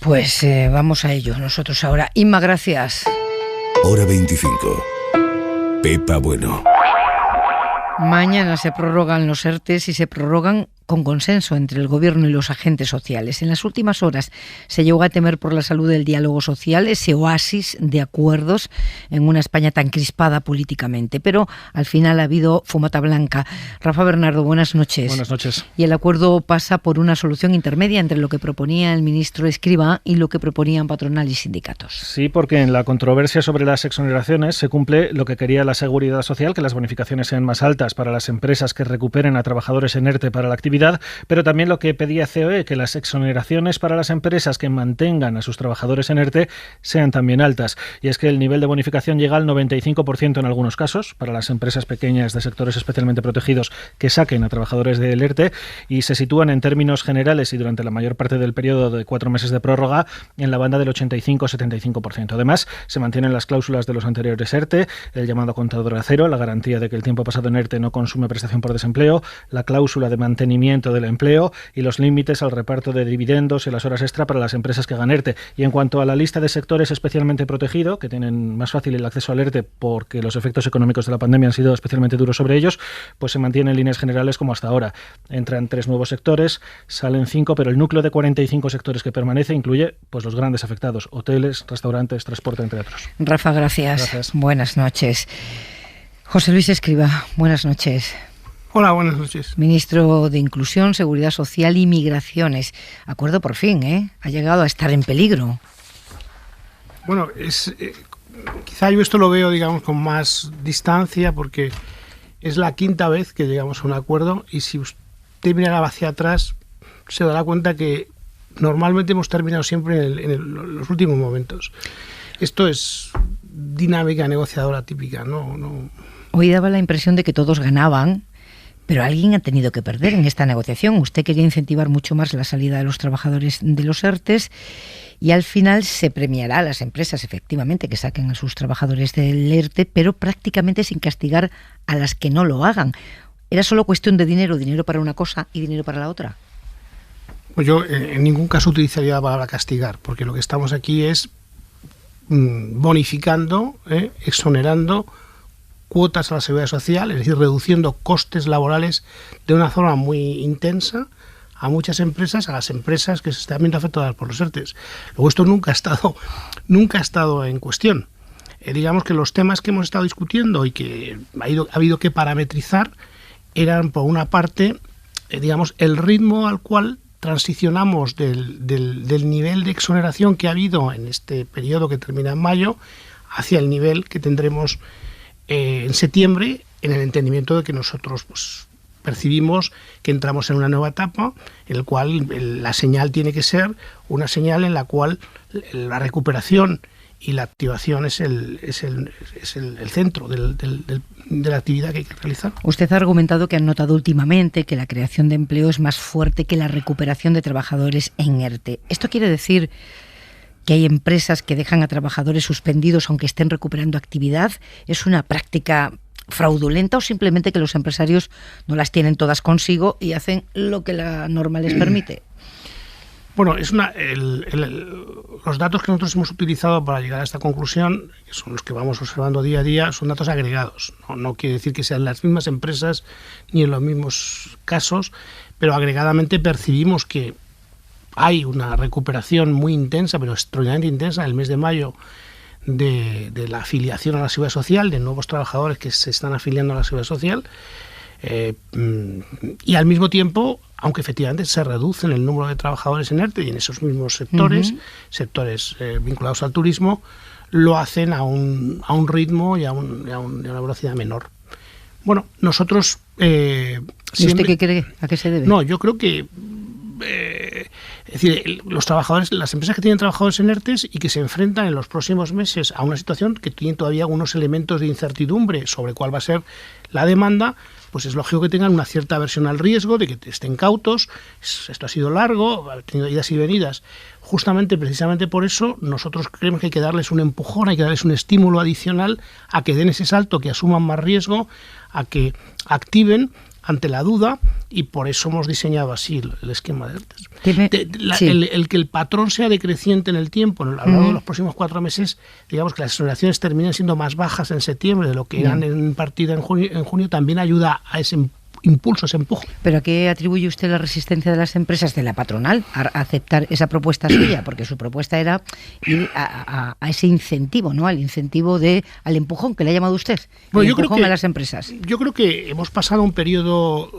S2: Pues vamos a ello nosotros ahora. Inma, gracias.
S3: Hora 25. Pepa Bueno.
S2: Mañana se prorrogan los ERTEs y se prorrogan con consenso entre el Gobierno y los agentes sociales. En las últimas horas se llegó a temer por la salud del diálogo social, ese oasis de acuerdos en una España tan crispada políticamente. Pero al final ha habido fumata blanca. Rafa Bernardo, buenas noches.
S17: Buenas noches.
S2: Y el acuerdo pasa por una solución intermedia entre lo que proponía el ministro Escrivá y lo que proponían patronal y sindicatos.
S17: Sí, porque en la controversia sobre las exoneraciones se cumple lo que quería la Seguridad Social, que las bonificaciones sean más altas para las empresas que recuperen a trabajadores en ERTE para la actividad, pero también lo que pedía COE, que las exoneraciones para las empresas que mantengan a sus trabajadores en ERTE sean también altas. Y es que el nivel de bonificación llega al 95% en algunos casos, para las empresas pequeñas de sectores especialmente protegidos que saquen a trabajadores del ERTE, y se sitúan en términos generales y durante la mayor parte del periodo de 4 meses de prórroga en la banda del 85-75%. Además, se mantienen las cláusulas de los anteriores ERTE, el llamado contador a cero, la garantía de que el tiempo pasado en ERTE no consume prestación por desempleo, la cláusula de mantenimiento del empleo y los límites al reparto de dividendos y las horas extra para las empresas que hagan ERTE. Y en cuanto a la lista de sectores especialmente protegidos, que tienen más fácil el acceso al ERTE porque los efectos económicos de la pandemia han sido especialmente duros sobre ellos, pues se mantiene en líneas generales como hasta ahora. Entran 3 nuevos sectores, salen 5, pero el núcleo de 45 sectores que permanece incluye pues los grandes afectados: hoteles, restaurantes, transporte, entre otros.
S2: Rafa, gracias. Buenas noches. José Luis Escrivá, buenas noches.
S18: Hola, buenas noches.
S2: Ministro de Inclusión, Seguridad Social y Migraciones. Acuerdo por fin, ¿eh? Ha llegado a estar en peligro.
S18: Bueno, quizá yo esto lo veo, digamos, con más distancia, porque es la 5ª vez que llegamos a un acuerdo, y si usted mirara hacia atrás se dará cuenta que normalmente hemos terminado siempre en los últimos momentos. Esto es dinámica negociadora típica, ¿no?
S2: Hoy daba la impresión de que todos ganaban, pero alguien ha tenido que perder en esta negociación. Usted quería incentivar mucho más la salida de los trabajadores de los ERTEs y al final se premiará a las empresas, efectivamente, que saquen a sus trabajadores del ERTE, pero prácticamente sin castigar a las que no lo hagan. ¿Era solo cuestión de dinero para una cosa y dinero para la otra?
S18: Pues yo en ningún caso utilizaría la palabra castigar, porque lo que estamos aquí es bonificando, exonerando cuotas a la seguridad social, es decir, reduciendo costes laborales de una forma muy intensa a muchas empresas, a las empresas que se están viendo afectadas por los ERTEs. Luego esto nunca ha estado en cuestión. Digamos que los temas que hemos estado discutiendo y que ha habido que parametrizar eran, por una parte, digamos, el ritmo al cual transicionamos del nivel de exoneración que ha habido en este periodo que termina en mayo hacia el nivel que tendremos en septiembre, en el entendimiento de que nosotros pues percibimos que entramos en una nueva etapa en la cual la señal tiene que ser una señal en la cual la recuperación y la activación es el centro de la actividad que hay que realizar.
S2: Usted ha argumentado que han notado últimamente que la creación de empleo es más fuerte que la recuperación de trabajadores en ERTE. ¿Esto quiere decir que hay empresas que dejan a trabajadores suspendidos aunque estén recuperando actividad? ¿Es una práctica fraudulenta o simplemente que los empresarios no las tienen todas consigo y hacen lo que la norma les permite?
S18: Bueno, los datos que nosotros hemos utilizado para llegar a esta conclusión, que son los que vamos observando día a día, son datos agregados. No quiere decir que sean las mismas empresas ni en los mismos casos, pero agregadamente percibimos que hay una recuperación muy intensa, pero extraordinariamente intensa, en el mes de mayo, de la afiliación a la Seguridad Social, de nuevos trabajadores que se están afiliando a la Seguridad Social. Y al mismo tiempo, aunque efectivamente se reduce el número de trabajadores en ERTE y en esos mismos sectores, sectores vinculados al turismo, lo hacen a un ritmo y a una velocidad menor. Bueno, nosotros...
S2: ¿Y usted qué cree? ¿A qué se debe?
S18: No, yo creo que... es decir, los trabajadores, las empresas que tienen trabajadores en ERTEs y que se enfrentan en los próximos meses a una situación que tiene todavía algunos elementos de incertidumbre sobre cuál va a ser la demanda, pues es lógico que tengan una cierta aversión al riesgo, de que estén cautos. Esto ha sido largo, ha tenido idas y venidas. Precisamente por eso, nosotros creemos que hay que darles un empujón, hay que darles un estímulo adicional a que den ese salto, que asuman más riesgo, a que activen ante la duda, y por eso hemos diseñado así el esquema de ERTEs. El que el patrón sea decreciente en el tiempo, a lo largo de los próximos 4 meses, digamos que las exoneraciones terminen siendo más bajas en septiembre de lo que eran en partida en junio, también ayuda a ese impulso, ese empuje.
S2: ¿Pero a qué atribuye usted la resistencia de las empresas, de la patronal, a aceptar esa propuesta suya? Porque su propuesta era ir a ese incentivo, ¿no? Al incentivo al empujón que le ha llamado usted. Bueno, yo creo que a las empresas.
S18: Yo creo que hemos pasado un periodo...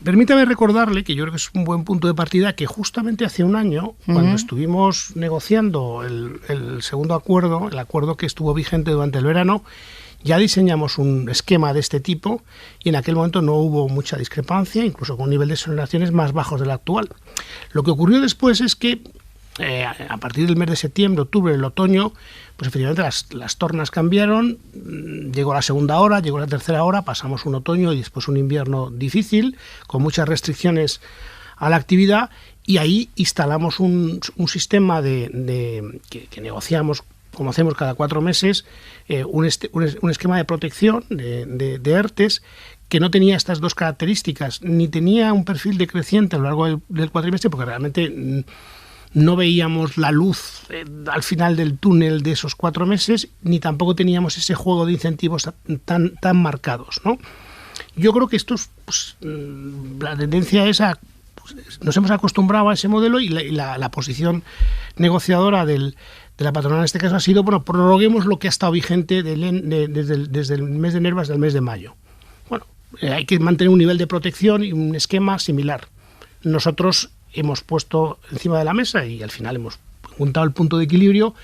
S18: permítame recordarle, que yo creo que es un buen punto de partida, que justamente hace un año, cuando estuvimos negociando el segundo acuerdo, el acuerdo que estuvo vigente durante el verano, ya diseñamos un esquema de este tipo y en aquel momento no hubo mucha discrepancia, incluso con un nivel de exoneraciones más bajos del actual. Lo que ocurrió después es que a partir del mes de septiembre, octubre, el otoño, pues efectivamente las tornas cambiaron, llegó la segunda hora, llegó la tercera hora, pasamos un otoño y después un invierno difícil, con muchas restricciones a la actividad, y ahí instalamos un sistema que negociamos, como hacemos cada 4 meses, un esquema de protección de ERTEs que no tenía estas dos características, ni tenía un perfil decreciente a lo largo del cuatrimestre, porque realmente no veíamos la luz al final del túnel de esos 4 meses, ni tampoco teníamos ese juego de incentivos tan marcados, ¿no? Yo creo que la tendencia es nos hemos acostumbrado a ese modelo, y la posición negociadora de la patronal en este caso ha sido, bueno, prorroguemos lo que ha estado vigente desde el mes de enero hasta el mes de mayo. Bueno, hay que mantener un nivel de protección y un esquema similar. Nosotros hemos puesto encima de la mesa, y al final hemos juntado el punto de equilibrio,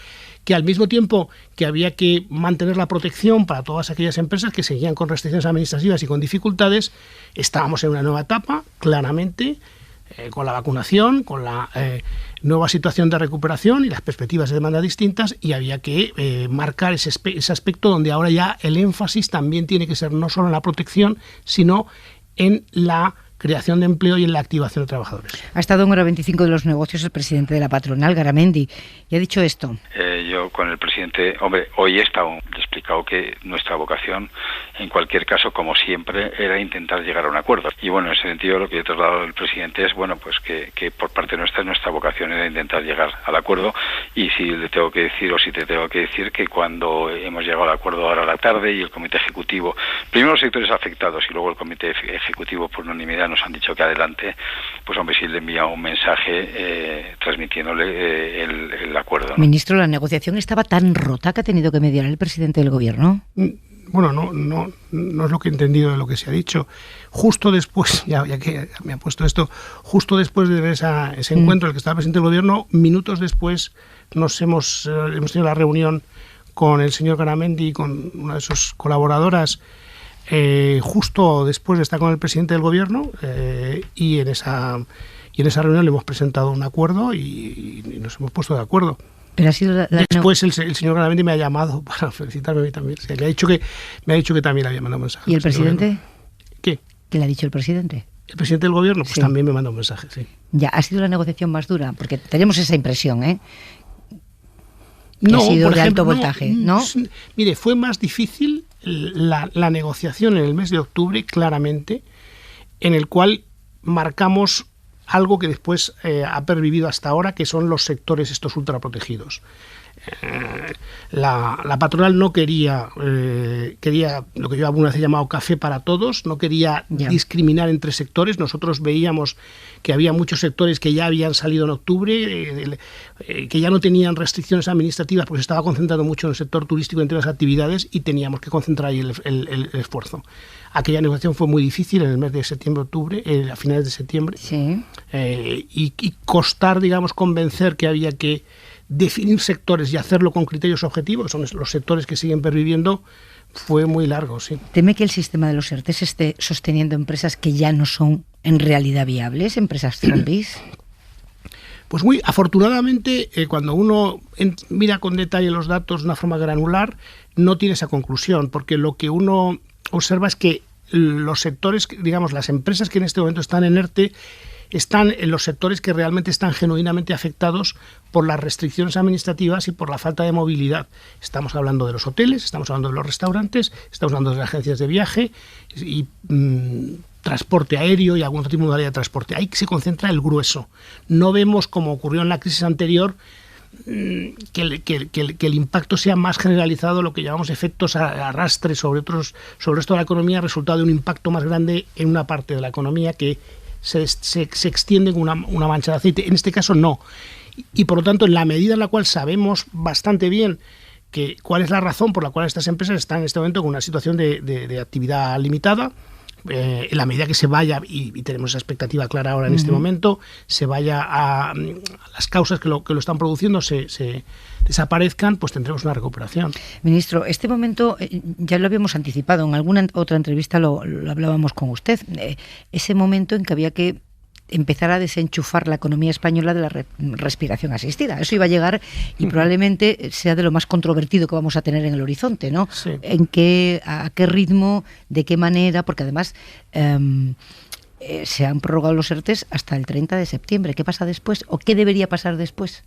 S18: que al mismo tiempo que había que mantener la protección para todas aquellas empresas que seguían con restricciones administrativas y con dificultades, estábamos en una nueva etapa, claramente, con la vacunación, con la nueva situación de recuperación y las perspectivas de demanda distintas, y había que marcar ese aspecto donde ahora ya el énfasis también tiene que ser no solo en la protección, sino en la creación de empleo y en la activación de trabajadores.
S2: Ha estado en hora 25 de los negocios el presidente de la patronal, Garamendi, y ha dicho esto.
S8: yo con el presidente, hombre, hoy he explicado que nuestra vocación, en cualquier caso, como siempre, era intentar llegar a un acuerdo. Y bueno, en ese sentido, lo que he trasladado al presidente es, bueno, pues que por parte nuestra vocación era intentar llegar al acuerdo. Y si le tengo que decir, o si te tengo que decir, que cuando hemos llegado al acuerdo ahora a la tarde y el comité ejecutivo, primero los sectores afectados y luego el comité ejecutivo por unanimidad nos han dicho que adelante, pues hombre, sí le envía un mensaje transmitiéndole el acuerdo, ¿no?
S2: Ministro, ¿la negociación estaba tan rota que ha tenido que mediar el presidente del gobierno?
S18: Bueno, no es lo que he entendido de lo que se ha dicho. Justo después, ya que me ha puesto esto, justo después de ver ese encuentro en el que estaba el presidente del gobierno, minutos después hemos tenido la reunión con el señor Garamendi y con una de sus colaboradoras, justo después de estar con el presidente del gobierno, y en esa reunión le hemos presentado un acuerdo y nos hemos puesto de acuerdo.
S2: Pero ha sido
S18: después el señor Garamendi me ha llamado para felicitarme a mí también. O sea, me ha dicho que también le había mandado un mensaje.
S2: ¿Y el presidente?
S18: ¿Qué?
S2: ¿Qué le ha dicho el presidente?
S18: El presidente del gobierno, pues
S2: sí,
S18: también me manda un mensaje, sí.
S2: Ya, ha sido la negociación más dura, porque tenemos esa impresión, ¿eh?
S18: No,
S2: ha sido
S18: por
S2: de
S18: ejemplo,
S2: alto voltaje, ¿no?
S18: Mire, fue más difícil la negociación en el mes de octubre, claramente, en el cual marcamos algo que después ha pervivido hasta ahora, que son los sectores estos ultraprotegidos. La patronal no quería lo que yo alguna vez he llamado café para todos, no quería discriminar entre sectores. Nosotros veíamos que había muchos sectores que ya habían salido en octubre, que ya no tenían restricciones administrativas porque se estaba concentrando mucho en el sector turístico entre las actividades y teníamos que concentrar ahí el esfuerzo. Aquella negociación fue muy difícil en el mes de septiembre-octubre, a finales de septiembre,
S2: sí.
S18: Y costar, digamos, convencer que había que definir sectores y hacerlo con criterios objetivos, son los sectores que siguen perviviendo, fue muy largo, sí.
S2: ¿Teme que el sistema de los ERTEs esté sosteniendo empresas que ya no son en realidad viables, empresas zombies?
S18: Pues muy afortunadamente, cuando uno mira con detalle los datos de una forma granular, no tiene esa conclusión, porque lo que uno observa es que los sectores, digamos, las empresas que en este momento están en ERTE, están en los sectores que realmente están genuinamente afectados por las restricciones administrativas y por la falta de movilidad. Estamos hablando de los hoteles, estamos hablando de los restaurantes, estamos hablando de las agencias de viaje y transporte aéreo y algún otro tipo de modalidad de transporte. Ahí se concentra el grueso. No vemos, como ocurrió en la crisis anterior, que el impacto sea más generalizado, lo que llamamos efectos arrastre sobre el resto de la economía, resultado de un impacto más grande en una parte de la economía que se extiende con una mancha de aceite. En este caso no. Y por lo tanto, en la medida en la cual sabemos bastante bien cuál es la razón por la cual estas empresas están en este momento con una situación de actividad limitada, en la medida que se vaya, y tenemos esa expectativa clara ahora en este momento, se vaya a las causas que lo están produciendo, se desaparezcan, pues tendremos una recuperación.
S2: Ministro, este momento ya lo habíamos anticipado, en alguna otra entrevista lo hablábamos con usted, ese momento en que había que empezar a desenchufar la economía española de la respiración asistida. Eso iba a llegar y probablemente sea de lo más controvertido que vamos a tener en el horizonte, ¿no?
S18: Sí.
S2: ¿A qué ritmo, de qué manera? Porque además se han prorrogado los ERTEs hasta el 30 de septiembre. ¿Qué pasa después? ¿O qué debería pasar después?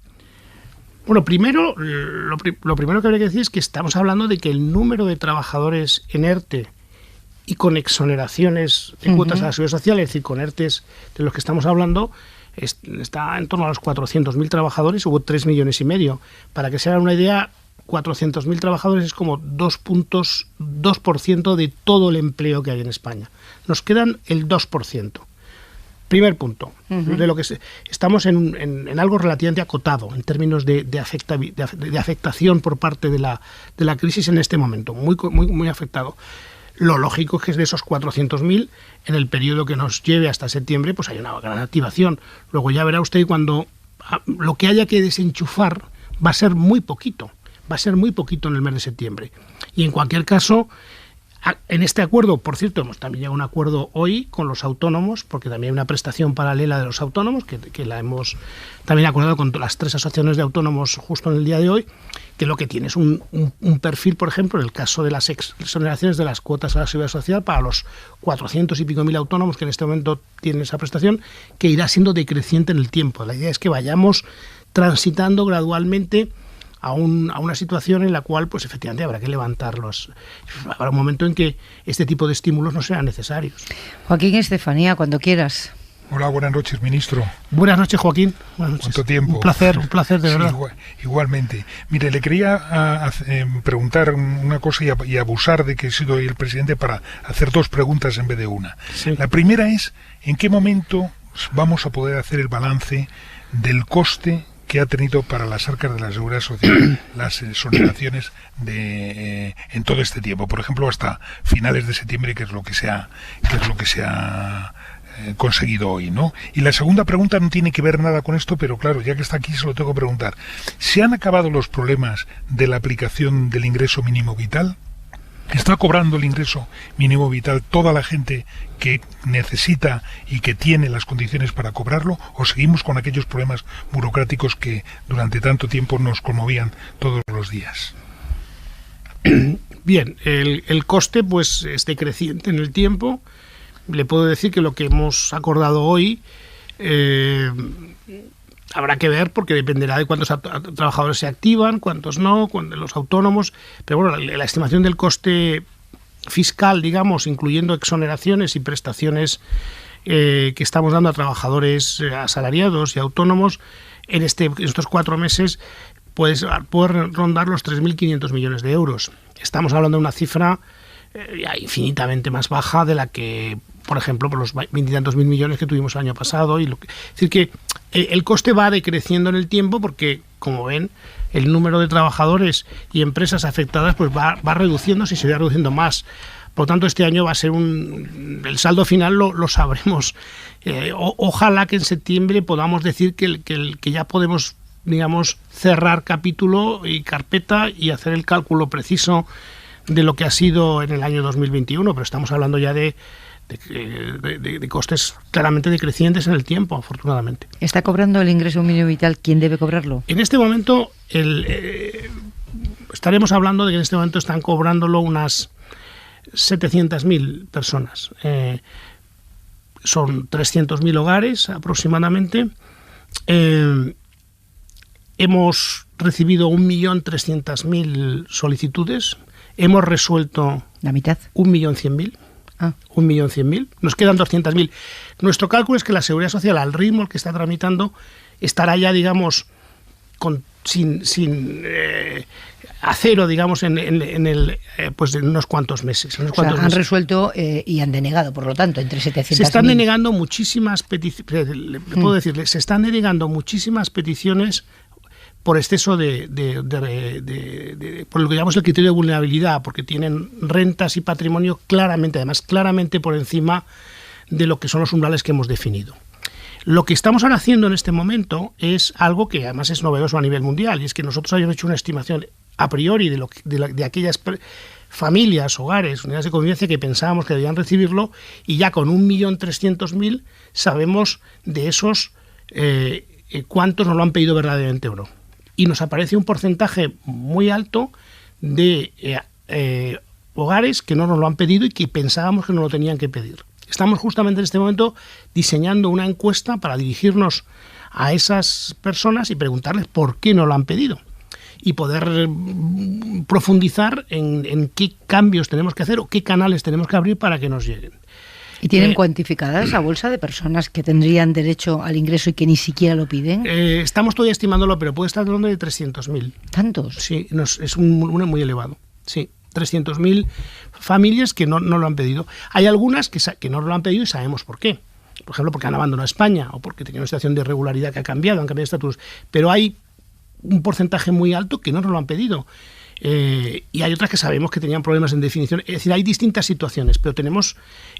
S18: Bueno, primero, lo primero que habría que decir es que estamos hablando de que el número de trabajadores en ERTE y con exoneraciones de cuotas a la seguridad social, es decir, con ERTEs de los que estamos hablando, está en torno a los 400.000 trabajadores, hubo 3,5 millones. Para que se hagan una idea, 400.000 trabajadores es como 2% de todo el empleo que hay en España. Nos quedan el 2%. Primer punto, de lo que estamos en algo relativamente acotado en términos de afectación por parte de la crisis en este momento, muy afectado. Lo lógico es que de esos 400.000, en el periodo que nos lleve hasta septiembre, pues hay una gran activación. Luego ya verá usted cuando lo que haya que desenchufar va a ser muy poquito en el mes de septiembre. Y en cualquier caso, en este acuerdo, por cierto, hemos también llegado a un acuerdo hoy con los autónomos, porque también hay una prestación paralela de los autónomos, que la hemos también acordado con las 3 asociaciones de autónomos justo en el día de hoy, que lo que tiene es un perfil, por ejemplo, en el caso de las exoneraciones de las cuotas a la seguridad social para los 400 y pico mil autónomos que en este momento tienen esa prestación, que irá siendo decreciente en el tiempo. La idea es que vayamos transitando gradualmente a una situación en la cual, pues efectivamente, habrá que levantarlos. Habrá un momento en que este tipo de estímulos no sean necesarios.
S2: Joaquín Estefanía, cuando quieras.
S12: Hola, buenas noches, ministro.
S18: Buenas noches, Joaquín. Buenas noches.
S12: ¿Cuánto tiempo?
S18: Un placer, de verdad.
S12: Igualmente. Mire, le quería preguntar una cosa y abusar de que he sido el presidente para hacer dos preguntas en vez de una.
S18: Sí.
S12: La primera es, ¿en qué momento vamos a poder hacer el balance del coste que ha tenido para las arcas de la Seguridad Social las exoneraciones en todo este tiempo? Por ejemplo, hasta finales de septiembre, que es lo que se ha conseguido hoy, ¿no? Y la segunda pregunta no tiene que ver nada con esto, pero claro, ya que está aquí se lo tengo que preguntar. ¿Se han acabado los problemas de la aplicación del ingreso mínimo vital? ¿Está cobrando el ingreso mínimo vital toda la gente que necesita y que tiene las condiciones para cobrarlo? ¿O seguimos con aquellos problemas burocráticos que durante tanto tiempo nos conmovían todos los días?
S18: Bien, el coste pues es decreciente en el tiempo. Le puedo decir que lo que hemos acordado hoy habrá que ver, porque dependerá de cuántos trabajadores se activan, cuántos no, los autónomos. Pero bueno, la estimación del coste fiscal, digamos, incluyendo exoneraciones y prestaciones que estamos dando a trabajadores asalariados y autónomos en estos 4 meses, pues puede rondar los 3.500 millones de euros. Estamos hablando de una cifra infinitamente más baja de la que, por ejemplo, por los 20 y tantos mil millones que tuvimos el año pasado. Es decir, que el coste va decreciendo en el tiempo porque, como ven, el número de trabajadores y empresas afectadas pues va reduciéndose y se va reduciendo más. Por lo tanto, este año va a ser el saldo final lo sabremos. Ojalá que en septiembre podamos decir que ya podemos, digamos, cerrar capítulo y carpeta y hacer el cálculo preciso de lo que ha sido en el año 2021, pero estamos hablando ya de costes claramente decrecientes en el tiempo, afortunadamente.
S2: ¿Está cobrando el ingreso mínimo vital? ¿Quién debe cobrarlo?
S18: En este momento estaremos hablando de que en este momento están cobrándolo unas 700.000 personas. Son 300.000 hogares aproximadamente. Hemos recibido 1.300.000 solicitudes. Hemos resuelto
S2: la mitad,
S18: 1.100.000. 1.100.000. Nos quedan 200.000. Nuestro cálculo es que la Seguridad Social, al ritmo al que está tramitando, estará ya, digamos, sin a cero, digamos, pues en unos cuantos meses.
S2: Han resuelto y han denegado, por lo tanto, entre 700.000.
S18: Se están denegando muchísimas peticiones. Puedo decirle, se están denegando muchísimas peticiones por exceso por lo que llamamos el criterio de vulnerabilidad, porque tienen rentas y patrimonio claramente por encima de lo que son los umbrales que hemos definido. Lo que estamos ahora haciendo en este momento es algo que además es novedoso a nivel mundial, y es que nosotros habíamos hecho una estimación a priori de aquellas familias, hogares, unidades de convivencia que pensábamos que debían recibirlo, y ya con 1.300.000 sabemos de esos cuántos nos lo han pedido verdaderamente o no. Y nos aparece un porcentaje muy alto de hogares que no nos lo han pedido y que pensábamos que no lo tenían que pedir. Estamos justamente en este momento diseñando una encuesta para dirigirnos a esas personas y preguntarles por qué no lo han pedido y poder profundizar en qué cambios tenemos que hacer o qué canales tenemos que abrir para que nos lleguen.
S2: ¿Y tienen cuantificada esa bolsa de personas que tendrían derecho al ingreso y que ni siquiera lo piden?
S18: Estamos todavía estimándolo, pero puede estar hablando de 300.000.
S2: ¿Tantos?
S18: Sí, es un número muy elevado. Sí, 300.000 familias que no lo han pedido. Hay algunas que no lo han pedido y sabemos por qué. Por ejemplo, porque han abandonado España o porque tenían una situación de irregularidad que han cambiado de estatus. Pero hay un porcentaje muy alto que no nos lo han pedido. Y hay otras que sabemos que tenían problemas en definición. Es decir, hay distintas situaciones, pero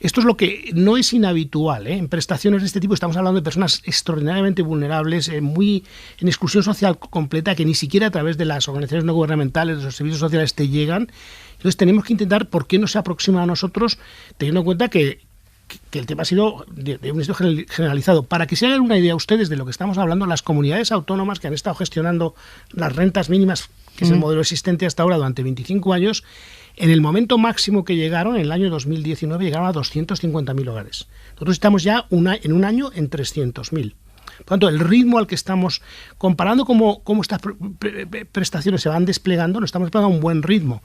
S18: esto es lo que no es inhabitual, en prestaciones de este tipo. Estamos hablando de personas extraordinariamente vulnerables, en exclusión social completa, que ni siquiera a través de las organizaciones no gubernamentales, de los servicios sociales te llegan. Entonces tenemos que intentar por qué no se aproximan a nosotros, teniendo en cuenta que el tema ha sido de un éxito generalizado. Para que se hagan una idea ustedes de lo que estamos hablando, las comunidades autónomas que han estado gestionando las rentas mínimas, que es el modelo existente hasta ahora durante 25 años, en el momento máximo que llegaron, en el año 2019, llegaron a 250.000 hogares. Nosotros estamos ya en un año en 300.000. Por tanto, el ritmo al que estamos comparando cómo estas prestaciones se van desplegando, nos estamos desplegando a un buen ritmo.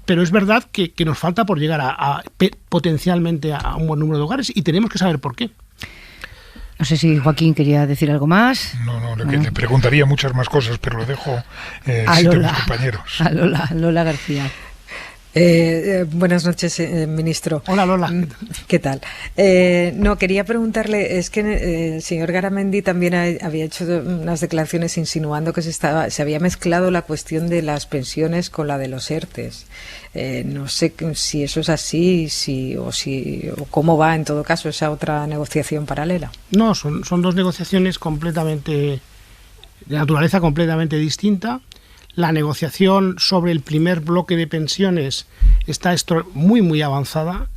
S18: Pero es verdad que nos falta por llegar potencialmente a un buen número de hogares y tenemos que saber por qué.
S2: No sé si Joaquín quería decir algo más.
S12: No, le preguntaría muchas más cosas, pero lo dejo
S2: a
S12: sitio
S2: Lola,
S12: a mis compañeros.
S2: A Lola García.
S14: Buenas noches, ministro.
S18: Hola, Lola.
S14: ¿Qué tal? No, quería preguntarle, es que el señor Garamendi también había hecho unas declaraciones insinuando que se había mezclado la cuestión de las pensiones con la de los ERTES. No sé si eso es así, o cómo va en todo caso esa otra negociación paralela.
S18: No, son dos negociaciones de naturaleza completamente distinta. La negociación sobre el primer bloque de pensiones está muy, muy avanzada,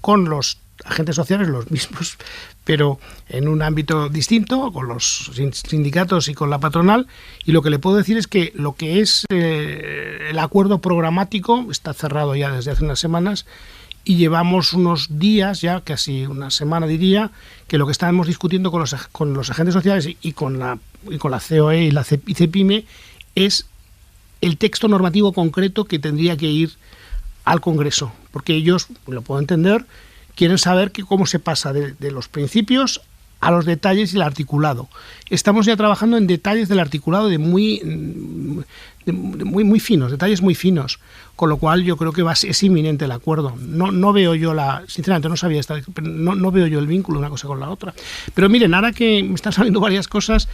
S18: con los agentes sociales, los mismos, pero en un ámbito distinto, con los sindicatos y con la patronal. Y lo que le puedo decir es que lo que es el acuerdo programático está cerrado ya desde hace unas semanas, y llevamos unos días, ya casi una semana diría, que lo que estábamos discutiendo con los agentes sociales y con la COE y la CEPIME es el texto normativo concreto que tendría que ir al Congreso, porque ellos, lo puedo entender, quieren saber cómo se pasa de los principios a los detalles y el articulado. Estamos ya trabajando en detalles del articulado muy finos, detalles muy finos, con lo cual yo creo que es inminente el acuerdo. No veo yo sinceramente no veo yo el vínculo una cosa con la otra. Pero miren, ahora que me están saliendo varias cosas,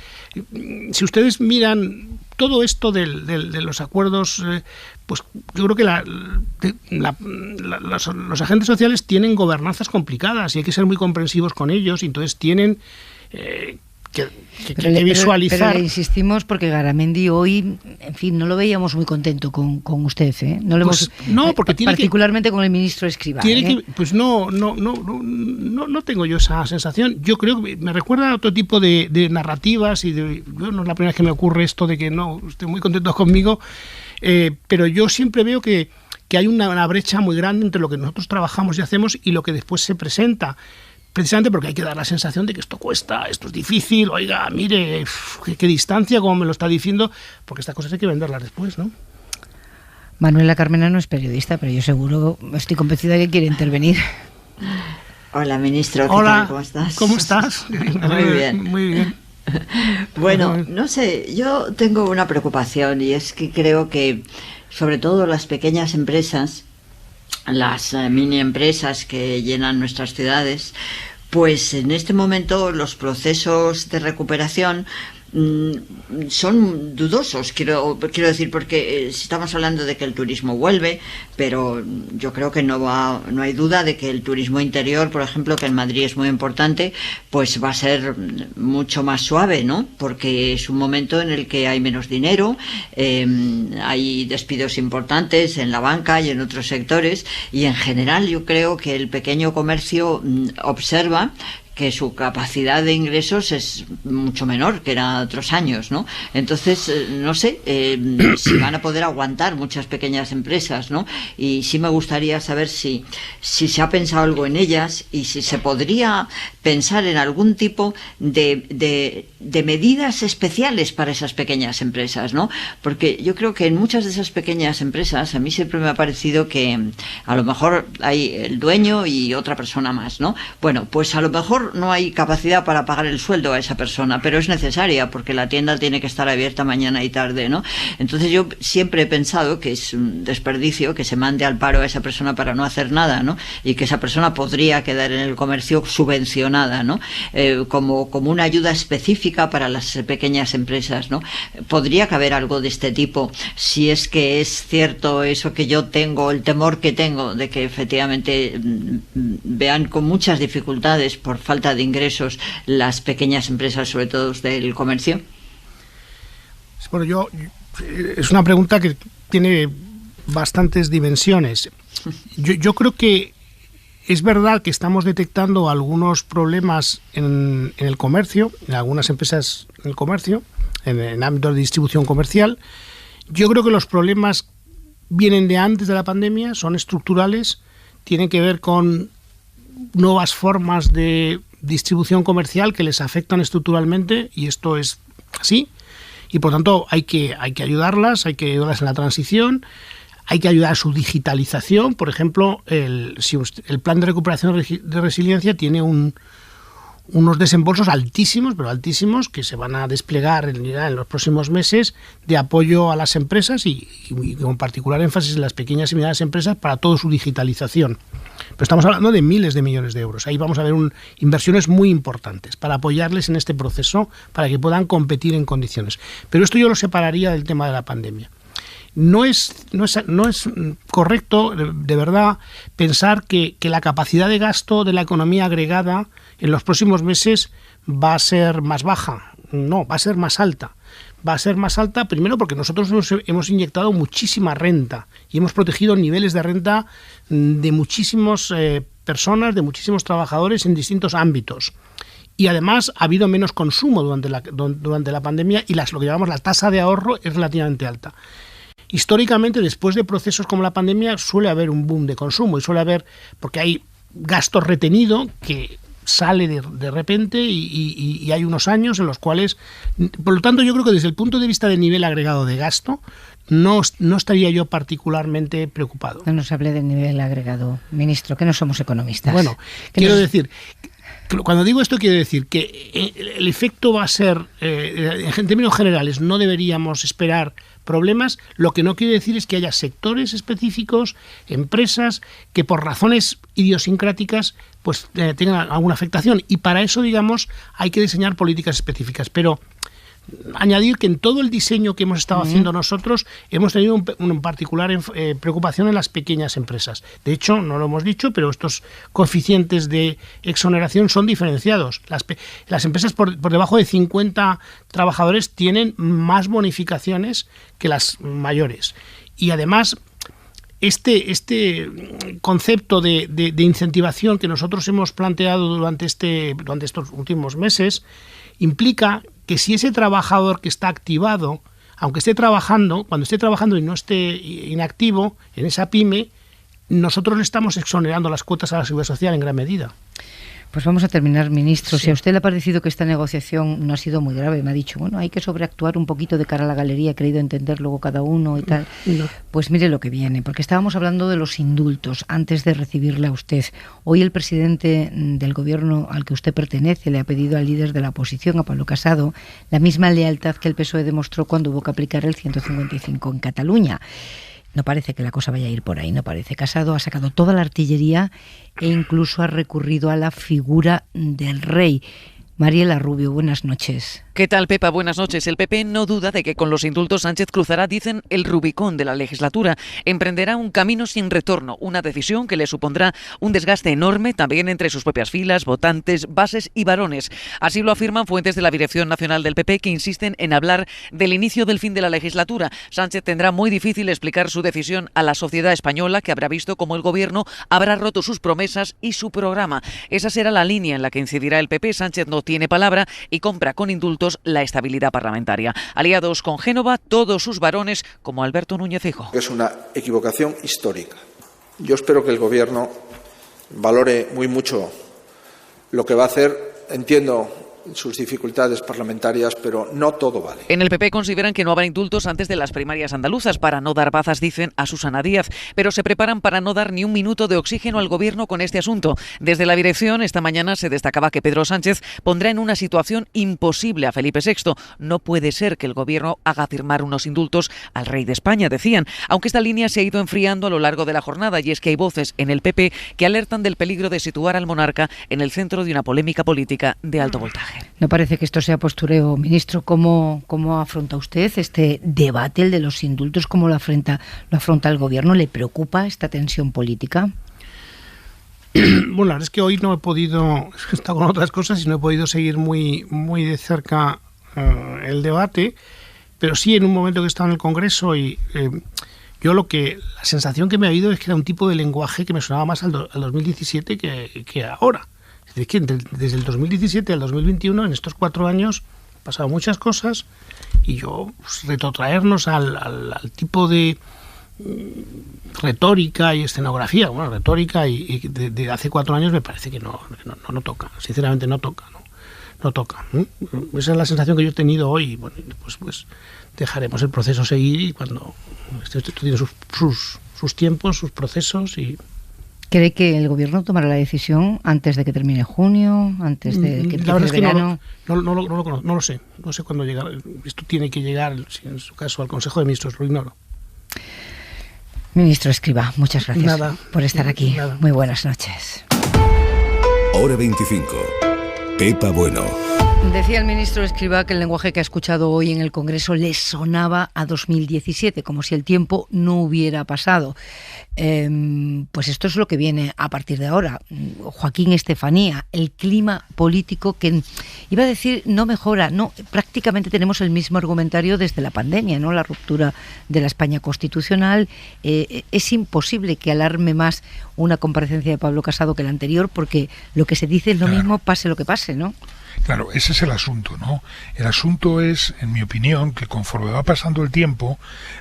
S18: si ustedes miran todo esto de los acuerdos, pues yo creo que los agentes sociales tienen gobernanzas complicadas y hay que ser muy comprensivos con ellos, y entonces tienen que visualizar.
S2: Pero le insistimos porque Garamendi hoy, en fin, no lo veíamos muy contento con usted, ¿eh? Porque particularmente con el ministro Escrivá.
S18: Pues no tengo yo esa sensación. Yo creo que me recuerda a otro tipo de narrativas y no es la primera vez que me ocurre esto de que no estoy muy contento conmigo, pero yo siempre veo que hay una brecha muy grande entre lo que nosotros trabajamos y hacemos y lo que después se presenta. Precisamente porque hay que dar la sensación de que esto cuesta, esto es difícil, oiga, mire, qué distancia, como me lo está diciendo, porque estas cosas hay que venderlas después, ¿no?
S2: Manuela Carmena no es periodista, pero yo seguro, estoy convencida de que quiere intervenir.
S4: Hola, ministro, ¿qué
S18: Hola,
S4: tal? ¿Cómo estás?
S18: ¿Cómo estás?
S4: Muy bien.
S18: Muy bien.
S4: Bueno, no sé, yo tengo una preocupación, y es que creo que, sobre todo las pequeñas empresas, las mini empresas que llenan nuestras ciudades, pues en este momento los procesos de recuperación son dudosos, quiero decir, porque si estamos hablando de que el turismo vuelve, pero yo creo que no hay duda de que el turismo interior, por ejemplo, que en Madrid es muy importante, pues va a ser mucho más suave, ¿no? Porque es un momento en el que hay menos dinero, hay despidos importantes en la banca y en otros sectores, y en general yo creo que el pequeño comercio observa que su capacidad de ingresos es mucho menor que era otros años, ¿no? Entonces, no sé si van a poder aguantar muchas pequeñas empresas, ¿no? Y sí me gustaría saber si se ha pensado algo en ellas y si se podría pensar en algún tipo de medidas especiales para esas pequeñas empresas, ¿no? Porque yo creo que en muchas de esas pequeñas empresas a mí siempre me ha parecido que a lo mejor hay el dueño y otra persona más, ¿no? Bueno, pues a lo mejor no hay capacidad para pagar el sueldo a esa persona, pero es necesaria porque la tienda tiene que estar abierta mañana y tarde, ¿no? Entonces yo siempre he pensado que es un desperdicio que se mande al paro a esa persona para no hacer nada, ¿no? Y que esa persona podría quedar en el comercio subvencionada, ¿no? Como una ayuda específica para las pequeñas empresas, ¿no? Podría caber algo de este tipo, si es que es cierto eso que yo tengo, el temor que tengo de que efectivamente vean con muchas dificultades por falta de ingresos las pequeñas empresas, sobre todo del comercio.
S18: Bueno, es una pregunta que tiene bastantes dimensiones. Yo creo que es verdad que estamos detectando algunos problemas en el comercio, en algunas empresas en el comercio, en el ámbito de distribución comercial. Yo creo que los problemas vienen de antes de la pandemia, son estructurales, tienen que ver con nuevas formas de distribución comercial que les afectan estructuralmente, y esto es así, y por tanto hay que ayudarlas, hay que ayudarlas en la transición, hay que ayudar a su digitalización. Por ejemplo, el plan de recuperación de resiliencia tiene unos desembolsos altísimos, pero altísimos, que se van a desplegar en los próximos meses de apoyo a las empresas y con particular énfasis en las pequeñas y medianas empresas para toda su digitalización. Pero estamos hablando de miles de millones de euros. Ahí vamos a ver inversiones muy importantes para apoyarles en este proceso, para que puedan competir en condiciones. Pero esto yo lo separaría del tema de la pandemia. No es correcto, de verdad, pensar que la capacidad de gasto de la economía agregada en los próximos meses va a ser más baja. No, va a ser más alta. Va a ser más alta primero porque nosotros hemos inyectado muchísima renta y hemos protegido niveles de renta de muchísimas personas, de muchísimos trabajadores en distintos ámbitos. Y además ha habido menos consumo durante la pandemia y lo que llamamos la tasa de ahorro es relativamente alta. Históricamente, después de procesos como la pandemia, suele haber un boom de consumo y suele haber, porque hay gasto retenido que sale de repente y hay unos años en los cuales, por lo tanto, yo creo que desde el punto de vista del nivel agregado de gasto, no estaría yo particularmente preocupado.
S2: No nos hable de nivel agregado, ministro, que no somos economistas.
S18: Bueno, quiero decir, cuando digo esto quiero decir que el efecto va a ser, en términos generales, no deberíamos esperar problemas. Lo que no quiere decir es que haya sectores específicos, empresas, que por razones idiosincráticas pues tengan alguna afectación. Y para eso, digamos, hay que diseñar políticas específicas. Pero añadir que en todo el diseño que hemos estado haciendo nosotros hemos tenido un particular preocupación en las pequeñas empresas. De hecho, no lo hemos dicho, pero estos coeficientes de exoneración son diferenciados. Las empresas por debajo de 50 trabajadores tienen más bonificaciones que las mayores. Y además, este concepto de incentivación que nosotros hemos planteado durante estos últimos meses implica que si ese trabajador que está activado, aunque esté trabajando, cuando esté trabajando y no esté inactivo en esa pyme, nosotros le estamos exonerando las cuotas a la Seguridad Social en gran medida.
S2: Pues vamos a terminar, ministro. Sí. Si a usted le ha parecido que esta negociación no ha sido muy grave, me ha dicho, bueno, hay que sobreactuar un poquito de cara a la galería, he querido entender luego cada uno y tal. No. Pues mire lo que viene, porque estábamos hablando de los indultos antes de recibirle a usted. Hoy el presidente del gobierno al que usted pertenece le ha pedido al líder de la oposición, a Pablo Casado, la misma lealtad que el PSOE demostró cuando hubo que aplicar el 155 en Cataluña. No parece que la cosa vaya a ir por ahí, no parece. Casado ha sacado toda la artillería e incluso ha recurrido a la figura del rey. Mariela Rubio, buenas noches.
S19: ¿Qué tal, Pepa? Buenas noches. El PP no duda de que con los indultos Sánchez cruzará, dicen, el Rubicón de la legislatura. Emprenderá un camino sin retorno, una decisión que le supondrá un desgaste enorme también entre sus propias filas, votantes, bases y varones. Así lo afirman fuentes de la Dirección Nacional del PP que insisten en hablar del inicio del fin de la legislatura. Sánchez tendrá muy difícil explicar su decisión a la sociedad española, que habrá visto cómo el gobierno habrá roto sus promesas y su programa. Esa será la línea en la que incidirá el PP. Sánchez no tiene palabra y compra con indultos la estabilidad parlamentaria. Aliados con Génova, todos sus varones, como Alberto Núñez Feijóo.
S20: Es una equivocación histórica. Yo espero que el Gobierno valore muy mucho lo que va a hacer. Entiendo sus dificultades parlamentarias, pero no todo vale.
S19: En el PP consideran que no habrá indultos antes de las primarias andaluzas para no dar bazas, dicen, a Susana Díaz, pero se preparan para no dar ni un minuto de oxígeno al gobierno con este asunto. Desde la dirección, esta mañana se destacaba que Pedro Sánchez pondrá en una situación imposible a Felipe VI. No puede ser que el gobierno haga firmar unos indultos al rey de España, decían, aunque esta línea se ha ido enfriando a lo largo de la jornada, y es que hay voces en el PP que alertan del peligro de situar al monarca en el centro de una polémica política de alto voltaje.
S2: No parece que esto sea postureo, ministro. ¿Cómo afronta usted este debate, el de los indultos? ¿Cómo lo afronta el gobierno? ¿Le preocupa esta tensión política?
S18: Bueno, la verdad es que hoy no he podido, he estado con otras cosas y no he podido seguir muy de cerca el debate, pero sí en un momento que he estado en el Congreso y yo la sensación que me ha habido es que era un tipo de lenguaje que me sonaba más al 2017 que ahora. Es que desde el 2017 al 2021, en estos 4 años, han pasado muchas cosas y retrotraernos al tipo de retórica y escenografía. Bueno, retórica y de hace 4 años me parece que no toca. Sinceramente no toca. No toca. Esa es la sensación que yo he tenido hoy. Bueno, pues dejaremos el proceso seguir y cuando esto tiene sus tiempos, sus procesos y...
S2: ¿Cree que el gobierno tomará la decisión antes de que termine junio, antes de que empiece el verano?
S18: No lo sé. No sé cuándo llegará. Esto tiene que llegar, en su caso, al Consejo de Ministros. Lo ignoro.
S2: Ministro Escrivá, muchas gracias por estar aquí. Muy buenas noches.
S3: Hora 25. Pepa Bueno.
S2: Decía el ministro Escrivá que el lenguaje que ha escuchado hoy en el Congreso le sonaba a 2017, como si el tiempo no hubiera pasado. Pues esto es lo que viene a partir de ahora. Joaquín Estefanía, el clima político que, iba a decir, no mejora, no, prácticamente tenemos el mismo argumentario desde la pandemia, ¿no? La ruptura de la España constitucional. Es imposible que alarme más una comparecencia de Pablo Casado que la anterior, porque lo que se dice es lo mismo, pase lo que pase, ¿no?
S12: Claro, ese es el asunto, ¿no? El asunto es, en mi opinión, que conforme va pasando el tiempo,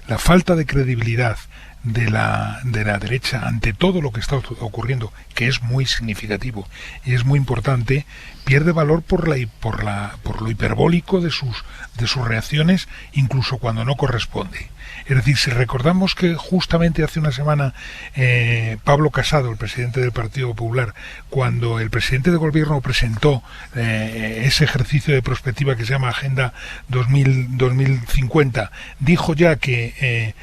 S12: la falta de credibilidad de la derecha ante todo lo que está ocurriendo, que es muy significativo y es muy importante, pierde valor por lo hiperbólico de sus reacciones, incluso cuando no corresponde. Es decir, si recordamos que justamente hace una semana Pablo Casado, el presidente del Partido Popular, cuando el presidente de gobierno presentó ese ejercicio de prospectiva que se llama Agenda 2050, dijo ya que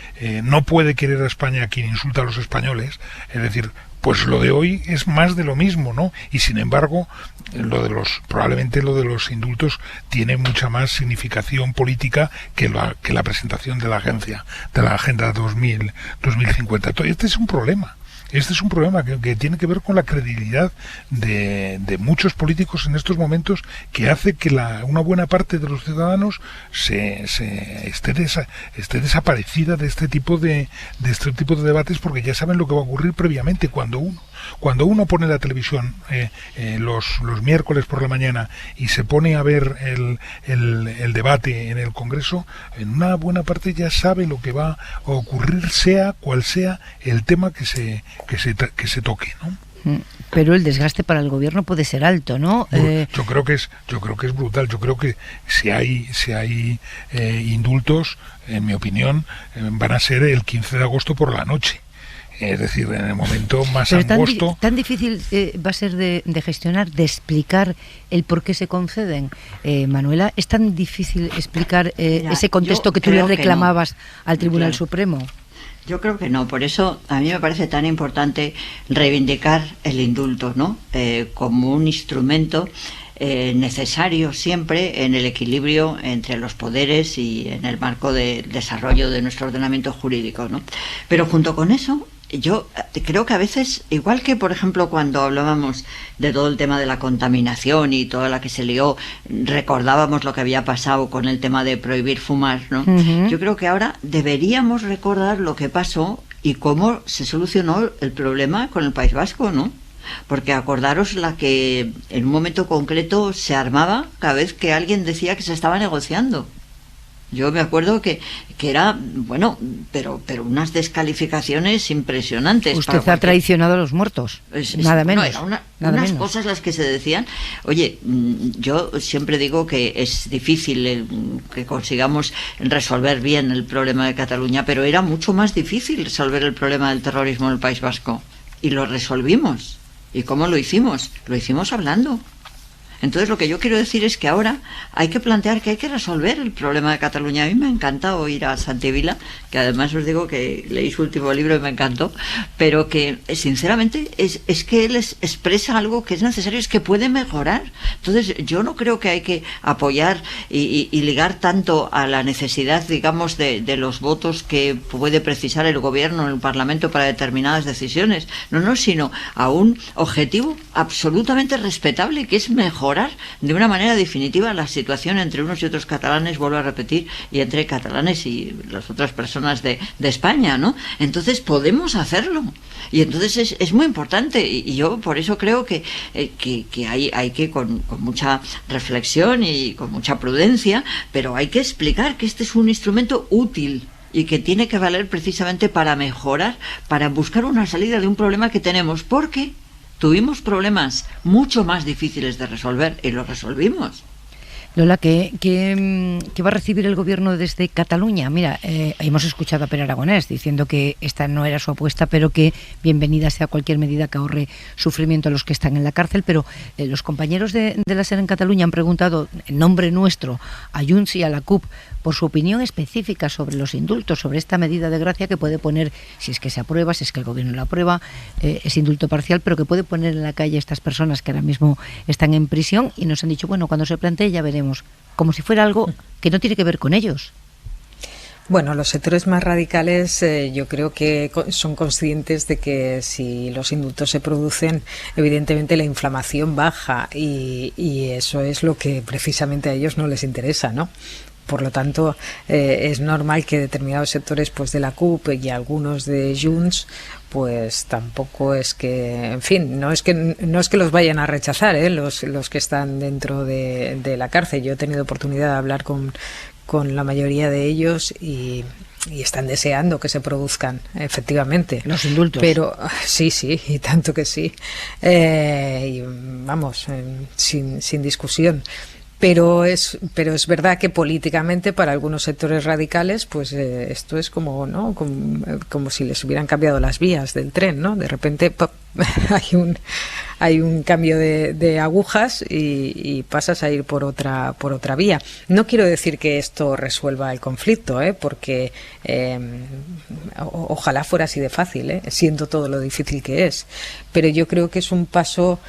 S12: no puede querer a España quien insulta a los españoles, es decir, pues lo de hoy es más de lo mismo, ¿no? Y sin embargo, probablemente lo de los indultos tiene mucha más significación política que la presentación de la Agenda 2050. Este es un problema. Este es un problema que tiene que ver con la credibilidad de muchos políticos en estos momentos, que hace que una buena parte de los ciudadanos esté desaparecida de este tipo de debates, porque ya saben lo que va a ocurrir previamente. Cuando uno pone la televisión los miércoles por la mañana y se pone a ver el debate en el Congreso, en una buena parte ya sabe lo que va a ocurrir, sea cual sea el tema que se toque, ¿no?
S2: Pero el desgaste para el gobierno puede ser alto, ¿no?
S12: Yo creo que es brutal. Yo creo que si hay indultos, en mi opinión, van a ser el 15 de agosto por la noche. Es decir, en el momento más angosto.
S2: Tan difícil va a ser de gestionar, de explicar el por qué se conceden. Manuela, ¿es tan difícil explicar ese contexto que tú le reclamabas al Tribunal Supremo?
S4: Yo creo que no, por eso a mí me parece tan importante reivindicar el indulto, ¿no? Como un instrumento necesario siempre en el equilibrio entre los poderes y en el marco del desarrollo de nuestro ordenamiento jurídico, ¿no? Pero junto con eso, yo creo que a veces, igual que por ejemplo cuando hablábamos de todo el tema de la contaminación y toda la que se lió, recordábamos lo que había pasado con el tema de prohibir fumar, ¿no? Yo creo que ahora deberíamos recordar lo que pasó y cómo se solucionó el problema con el País Vasco, ¿no? Porque acordaros la que en un momento concreto se armaba cada vez que alguien decía que se estaba negociando. Yo me acuerdo que era, bueno, pero unas descalificaciones impresionantes.
S2: Usted ha traicionado a los muertos, nada menos.
S4: Bueno, unas cosas las que se decían. Oye, yo siempre digo que es difícil que consigamos resolver bien el problema de Cataluña, pero era mucho más difícil resolver el problema del terrorismo en el País Vasco. Y lo resolvimos. ¿Y cómo lo hicimos? Lo hicimos hablando. Entonces lo que yo quiero decir es que ahora hay que plantear que hay que resolver el problema de Cataluña. A mí me ha encantado ir a Santi Vila, que además os digo que leí su último libro y me encantó, pero que sinceramente es que él expresa algo que es necesario, es que puede mejorar. Entonces yo no creo que hay que apoyar y ligar tanto a la necesidad, digamos, de los votos que puede precisar el gobierno en el Parlamento para determinadas decisiones, no, sino a un objetivo absolutamente respetable, que es mejorar de una manera definitiva la situación entre unos y otros catalanes, vuelvo a repetir, y entre catalanes y las otras personas de España, ¿no? Entonces podemos hacerlo. Y entonces es muy importante, y yo por eso creo que hay que con mucha reflexión y con mucha prudencia, pero hay que explicar que este es un instrumento útil y que tiene que valer precisamente para mejorar, para buscar una salida de un problema que tenemos, porque tuvimos problemas mucho más difíciles de resolver y los resolvimos.
S2: Lola, ¿qué va a recibir el gobierno desde Cataluña? Mira, hemos escuchado a Pere Aragonés diciendo que esta no era su apuesta, pero que bienvenida sea cualquier medida que ahorre sufrimiento a los que están en la cárcel. Pero los compañeros de la SER en Cataluña han preguntado en nombre nuestro a Junts y a la CUP por su opinión específica sobre los indultos, sobre esta medida de gracia que puede poner, si es que se aprueba, si es que el gobierno la aprueba, es indulto parcial, pero que puede poner en la calle a estas personas que ahora mismo están en prisión. Y nos han dicho, bueno, cuando se plantee ya veremos, como si fuera algo que no tiene que ver con ellos.
S14: Bueno, los sectores más radicales yo creo que son conscientes de que si los indultos se producen, evidentemente la inflamación baja y eso es lo que precisamente a ellos no les interesa, ¿no? Por lo tanto, es normal que determinados sectores pues de la CUP y algunos de Junts pues tampoco es que, en fin, no es que los vayan a rechazar, los que están dentro de la cárcel. Yo he tenido oportunidad de hablar con la mayoría de ellos y están deseando que se produzcan, efectivamente.
S2: Los indultos.
S14: Pero sí, y tanto que sí. Y vamos, sin discusión. Pero es verdad que políticamente para algunos sectores radicales pues esto es como, ¿no? Como si les hubieran cambiado las vías del tren, ¿no? De repente ¡pop! hay un cambio de agujas y pasas a ir por otra vía. No quiero decir que esto resuelva el conflicto, porque ojalá fuera así de fácil, siendo todo lo difícil que es. Pero yo creo que es un paso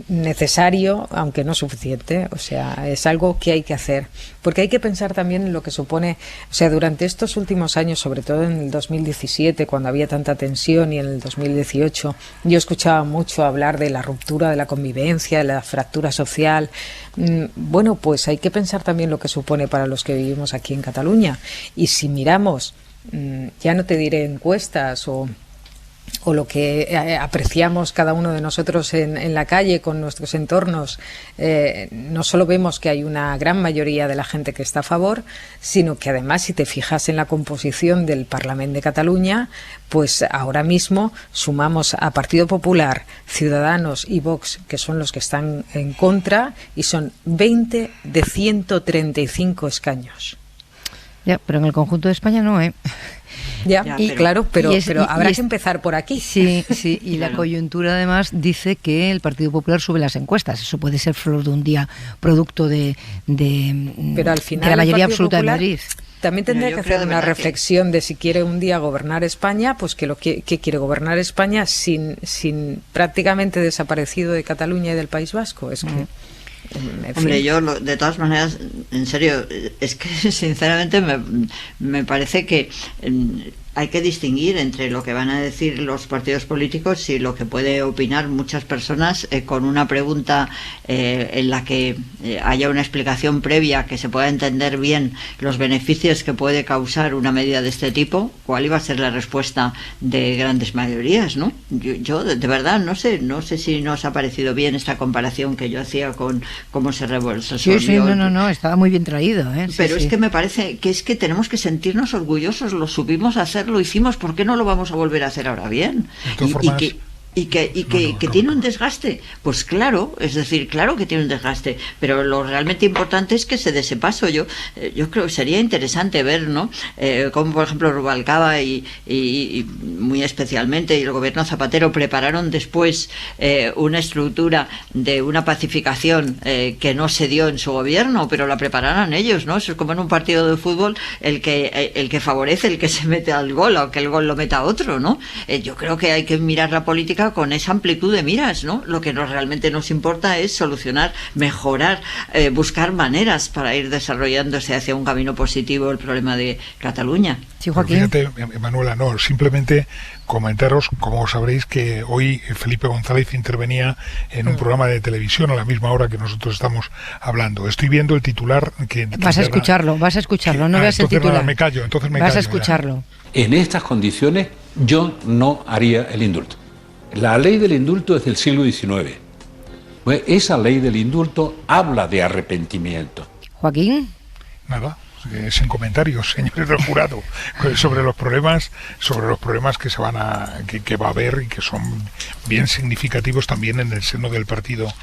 S14: necesario, aunque no suficiente. O sea, es algo que hay que hacer, porque hay que pensar también en lo que supone. O sea, durante estos últimos años, sobre todo en el 2017, cuando había tanta tensión, y en el 2018, yo escuchaba mucho hablar de la ruptura de la convivencia, de la fractura social. Bueno, pues hay que pensar también lo que supone para los que vivimos aquí en Cataluña. Y si miramos, ya no te diré encuestas o lo que apreciamos cada uno de nosotros en la calle con nuestros entornos, no solo vemos que hay una gran mayoría de la gente que está a favor, sino que además, si te fijas en la composición del Parlamento de Cataluña, pues ahora mismo sumamos a Partido Popular, Ciudadanos y Vox, que son los que están en contra, y son 20 de 135 escaños.
S2: Ya, pero en el conjunto de España no,
S14: pero habrá que empezar por aquí.
S2: Sí, y la coyuntura además dice que el Partido Popular sube las encuestas. Eso puede ser flor de un día, producto de
S14: pero al final
S2: la mayoría absoluta Popular, de Madrid.
S14: También tendría que hacer una reflexión de si quiere un día gobernar España, pues que quiere gobernar España sin prácticamente desaparecido de Cataluña y del País Vasco. Es que
S4: Hombre, yo de todas maneras, en serio, es que sinceramente me parece que hay que distinguir entre lo que van a decir los partidos políticos y lo que puede opinar muchas personas con una pregunta en la que haya una explicación previa, que se pueda entender bien los beneficios que puede causar una medida de este tipo. ¿Cuál iba a ser la respuesta de grandes mayorías, no? Yo de verdad no sé si nos ha parecido bien esta comparación que yo hacía con cómo se resolvió.
S2: Sí, no, estaba muy bien traído,
S4: pero es que me parece que tenemos que sentirnos orgullosos. Lo supimos hacer, lo hicimos, ¿por qué no lo vamos a volver a hacer ahora bien? Y que tiene un desgaste, pues claro, es decir, claro que tiene un desgaste, pero lo realmente importante es que se dé ese paso. Yo creo que sería interesante ver, ¿no? Cómo, por ejemplo, Rubalcaba y muy especialmente y el gobierno Zapatero prepararon después una estructura de una pacificación que no se dio en su gobierno, pero la prepararon ellos, ¿no? Eso es como en un partido de fútbol, el que favorece, el que se mete al gol, o que el gol lo meta otro, ¿no? Yo creo que hay que mirar la política con esa amplitud de miras, ¿no? Lo que realmente nos importa es solucionar, mejorar, buscar maneras para ir desarrollándose hacia un camino positivo el problema de Cataluña.
S2: Sí, Joaquín.
S12: Fíjate, Manuela, no, simplemente comentaros, como sabréis, que hoy Felipe González intervenía en un programa de televisión a la misma hora que nosotros estamos hablando. Estoy viendo el titular que...
S2: Vas a escucharlo, no veas el titular.
S12: Me callo,
S2: vas a escucharlo.
S21: En estas condiciones yo no haría el indulto. La ley del indulto es del siglo XIX. Pues esa ley del indulto habla de arrepentimiento.
S2: Joaquín.
S12: Nada. sin comentarios, señores del jurado, sobre los problemas que se van que va a haber y que son bien significativos también en el seno del Partido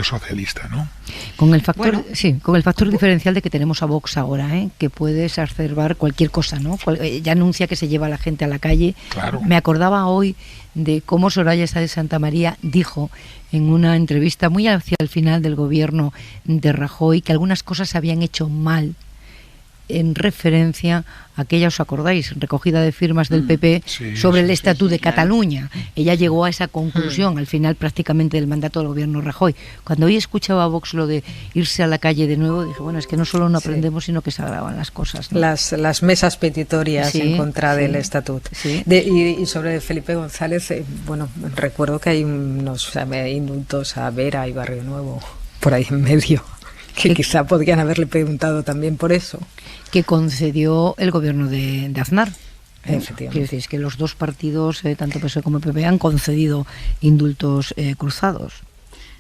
S12: Socialista, ¿no?
S2: Con el factor diferencial de que tenemos a Vox ahora, que puede exacerbar cualquier cosa, ¿no? Ya anuncia que se lleva a la gente a la calle.
S12: Claro.
S2: Me acordaba hoy de cómo Soraya Sáenz de Santamaría dijo en una entrevista muy hacia el final del gobierno de Rajoy que algunas cosas se habían hecho mal, en referencia a aquella, ¿os acordáis?, recogida de firmas del PP sobre el Estatut de Cataluña. Ella llegó a esa conclusión al final prácticamente del mandato del gobierno Rajoy. Cuando hoy escuchaba a Vox lo de irse a la calle de nuevo, dije, bueno, es que no solo no aprendemos, sino que se agravan las cosas, ¿no?
S14: Las mesas petitorias en contra del Estatut. Y sobre Felipe González, bueno, recuerdo que hay unos indultos a Vera y Barrio Nuevo por ahí en medio, que quizá podrían haberle preguntado también por eso.
S2: Que concedió el gobierno de Aznar.
S14: Efectivamente.
S2: Quiero decir, es que los dos partidos, tanto PSOE como PP, han concedido indultos cruzados.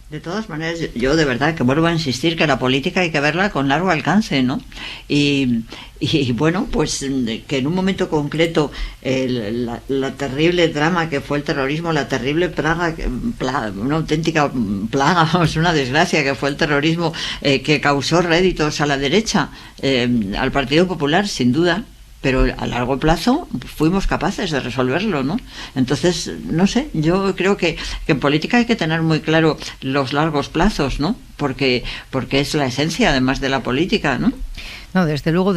S4: De todas maneras, yo de verdad que vuelvo a insistir que la política hay que verla con largo alcance, ¿no? Y bueno, pues que en un momento concreto la terrible drama que fue el terrorismo, la terrible plaga, una auténtica plaga, vamos, una desgracia que fue el terrorismo, que causó réditos a la derecha, al Partido Popular, sin duda. Pero a largo plazo fuimos capaces de resolverlo, ¿no? Entonces, no sé, yo creo que en política hay que tener muy claro los largos plazos, ¿no? Porque es la esencia, además, de la política, ¿no?
S2: No, desde luego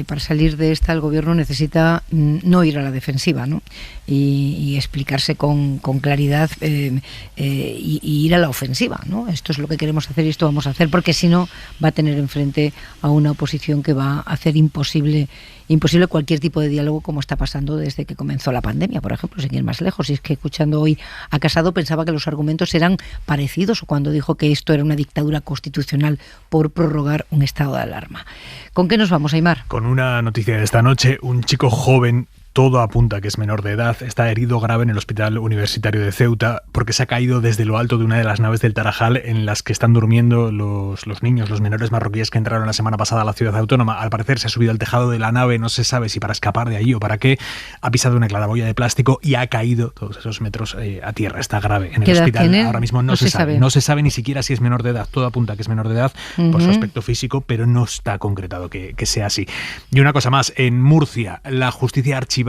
S2: para salir de esta el gobierno necesita no ir a la defensiva, ¿no? Y explicarse con claridad y ir a la ofensiva, ¿no? Esto es lo que queremos hacer y esto vamos a hacer, porque si no va a tener enfrente a una oposición que va a hacer imposible cualquier tipo de diálogo, como está pasando desde que comenzó la pandemia, por ejemplo, sin ir más lejos. Y es que escuchando hoy a Casado pensaba que los argumentos eran parecidos cuando dijo que esto era una dictadura constitucional por prorrogar un estado de alarma. ¿Con qué nos vamos, Aimar?
S7: Con una noticia de esta noche. Un chico joven, todo apunta que es menor de edad, está herido grave en el Hospital Universitario de Ceuta porque se ha caído desde lo alto de una de las naves del Tarajal en las que están durmiendo los niños, los menores marroquíes que entraron la semana pasada a la ciudad autónoma. Al parecer se ha subido al tejado de la nave, no se sabe si para escapar de allí o para qué. Ha pisado una claraboya de plástico y ha caído todos esos metros a tierra. Está grave en el hospital. Ahora mismo no se sabe. No se sabe ni siquiera si es menor de edad. Todo apunta que es menor de edad por su aspecto físico, pero no está concretado que sea así. Y una cosa más, en Murcia la justicia ha archivado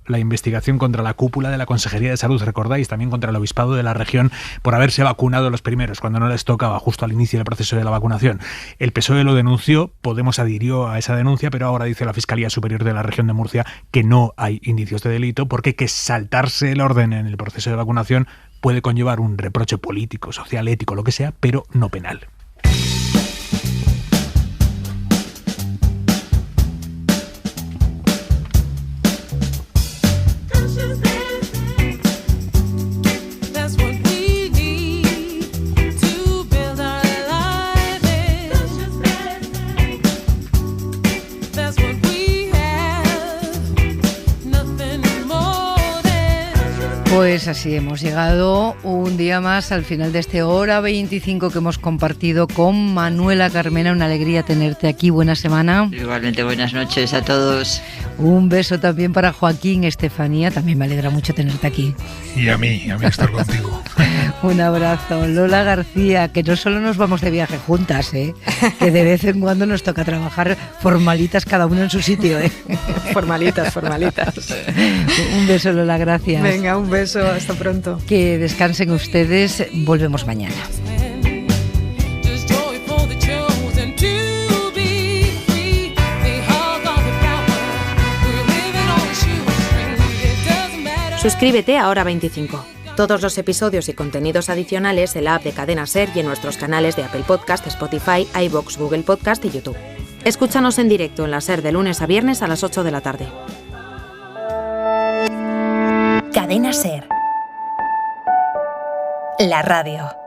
S7: la investigación contra la cúpula de la Consejería de Salud, recordáis, también contra el obispado de la región por haberse vacunado los primeros cuando no les tocaba, justo al inicio del proceso de la vacunación. El PSOE lo denunció, Podemos adhirió a esa denuncia, pero ahora dice la Fiscalía Superior de la región de Murcia que no hay indicios de delito porque que saltarse el orden en el proceso de vacunación puede conllevar un reproche político, social, ético, lo que sea, pero no penal.
S2: Pues así hemos llegado un día más al final de este Hora 25 que hemos compartido con Manuela Carmena. Una alegría tenerte aquí. Buena semana.
S4: Igualmente, buenas noches a todos.
S2: Un beso también para Joaquín, Estefanía. También me alegra mucho tenerte aquí.
S12: Y a mí estar contigo.
S2: Un abrazo. Lola García, que no solo nos vamos de viaje juntas, que de vez en cuando nos toca trabajar formalitas cada uno en su sitio.
S14: Formalitas.
S2: Un beso, Lola, gracias.
S14: Venga, un beso, hasta pronto.
S2: Que descansen ustedes, volvemos mañana.
S1: Suscríbete a Hora 25. Todos los episodios y contenidos adicionales en la app de Cadena SER y en nuestros canales de Apple Podcast, Spotify, iVoox, Google Podcast y YouTube. Escúchanos en directo en la SER de lunes a viernes a las 8 de la tarde.
S22: Cadena SER. La radio.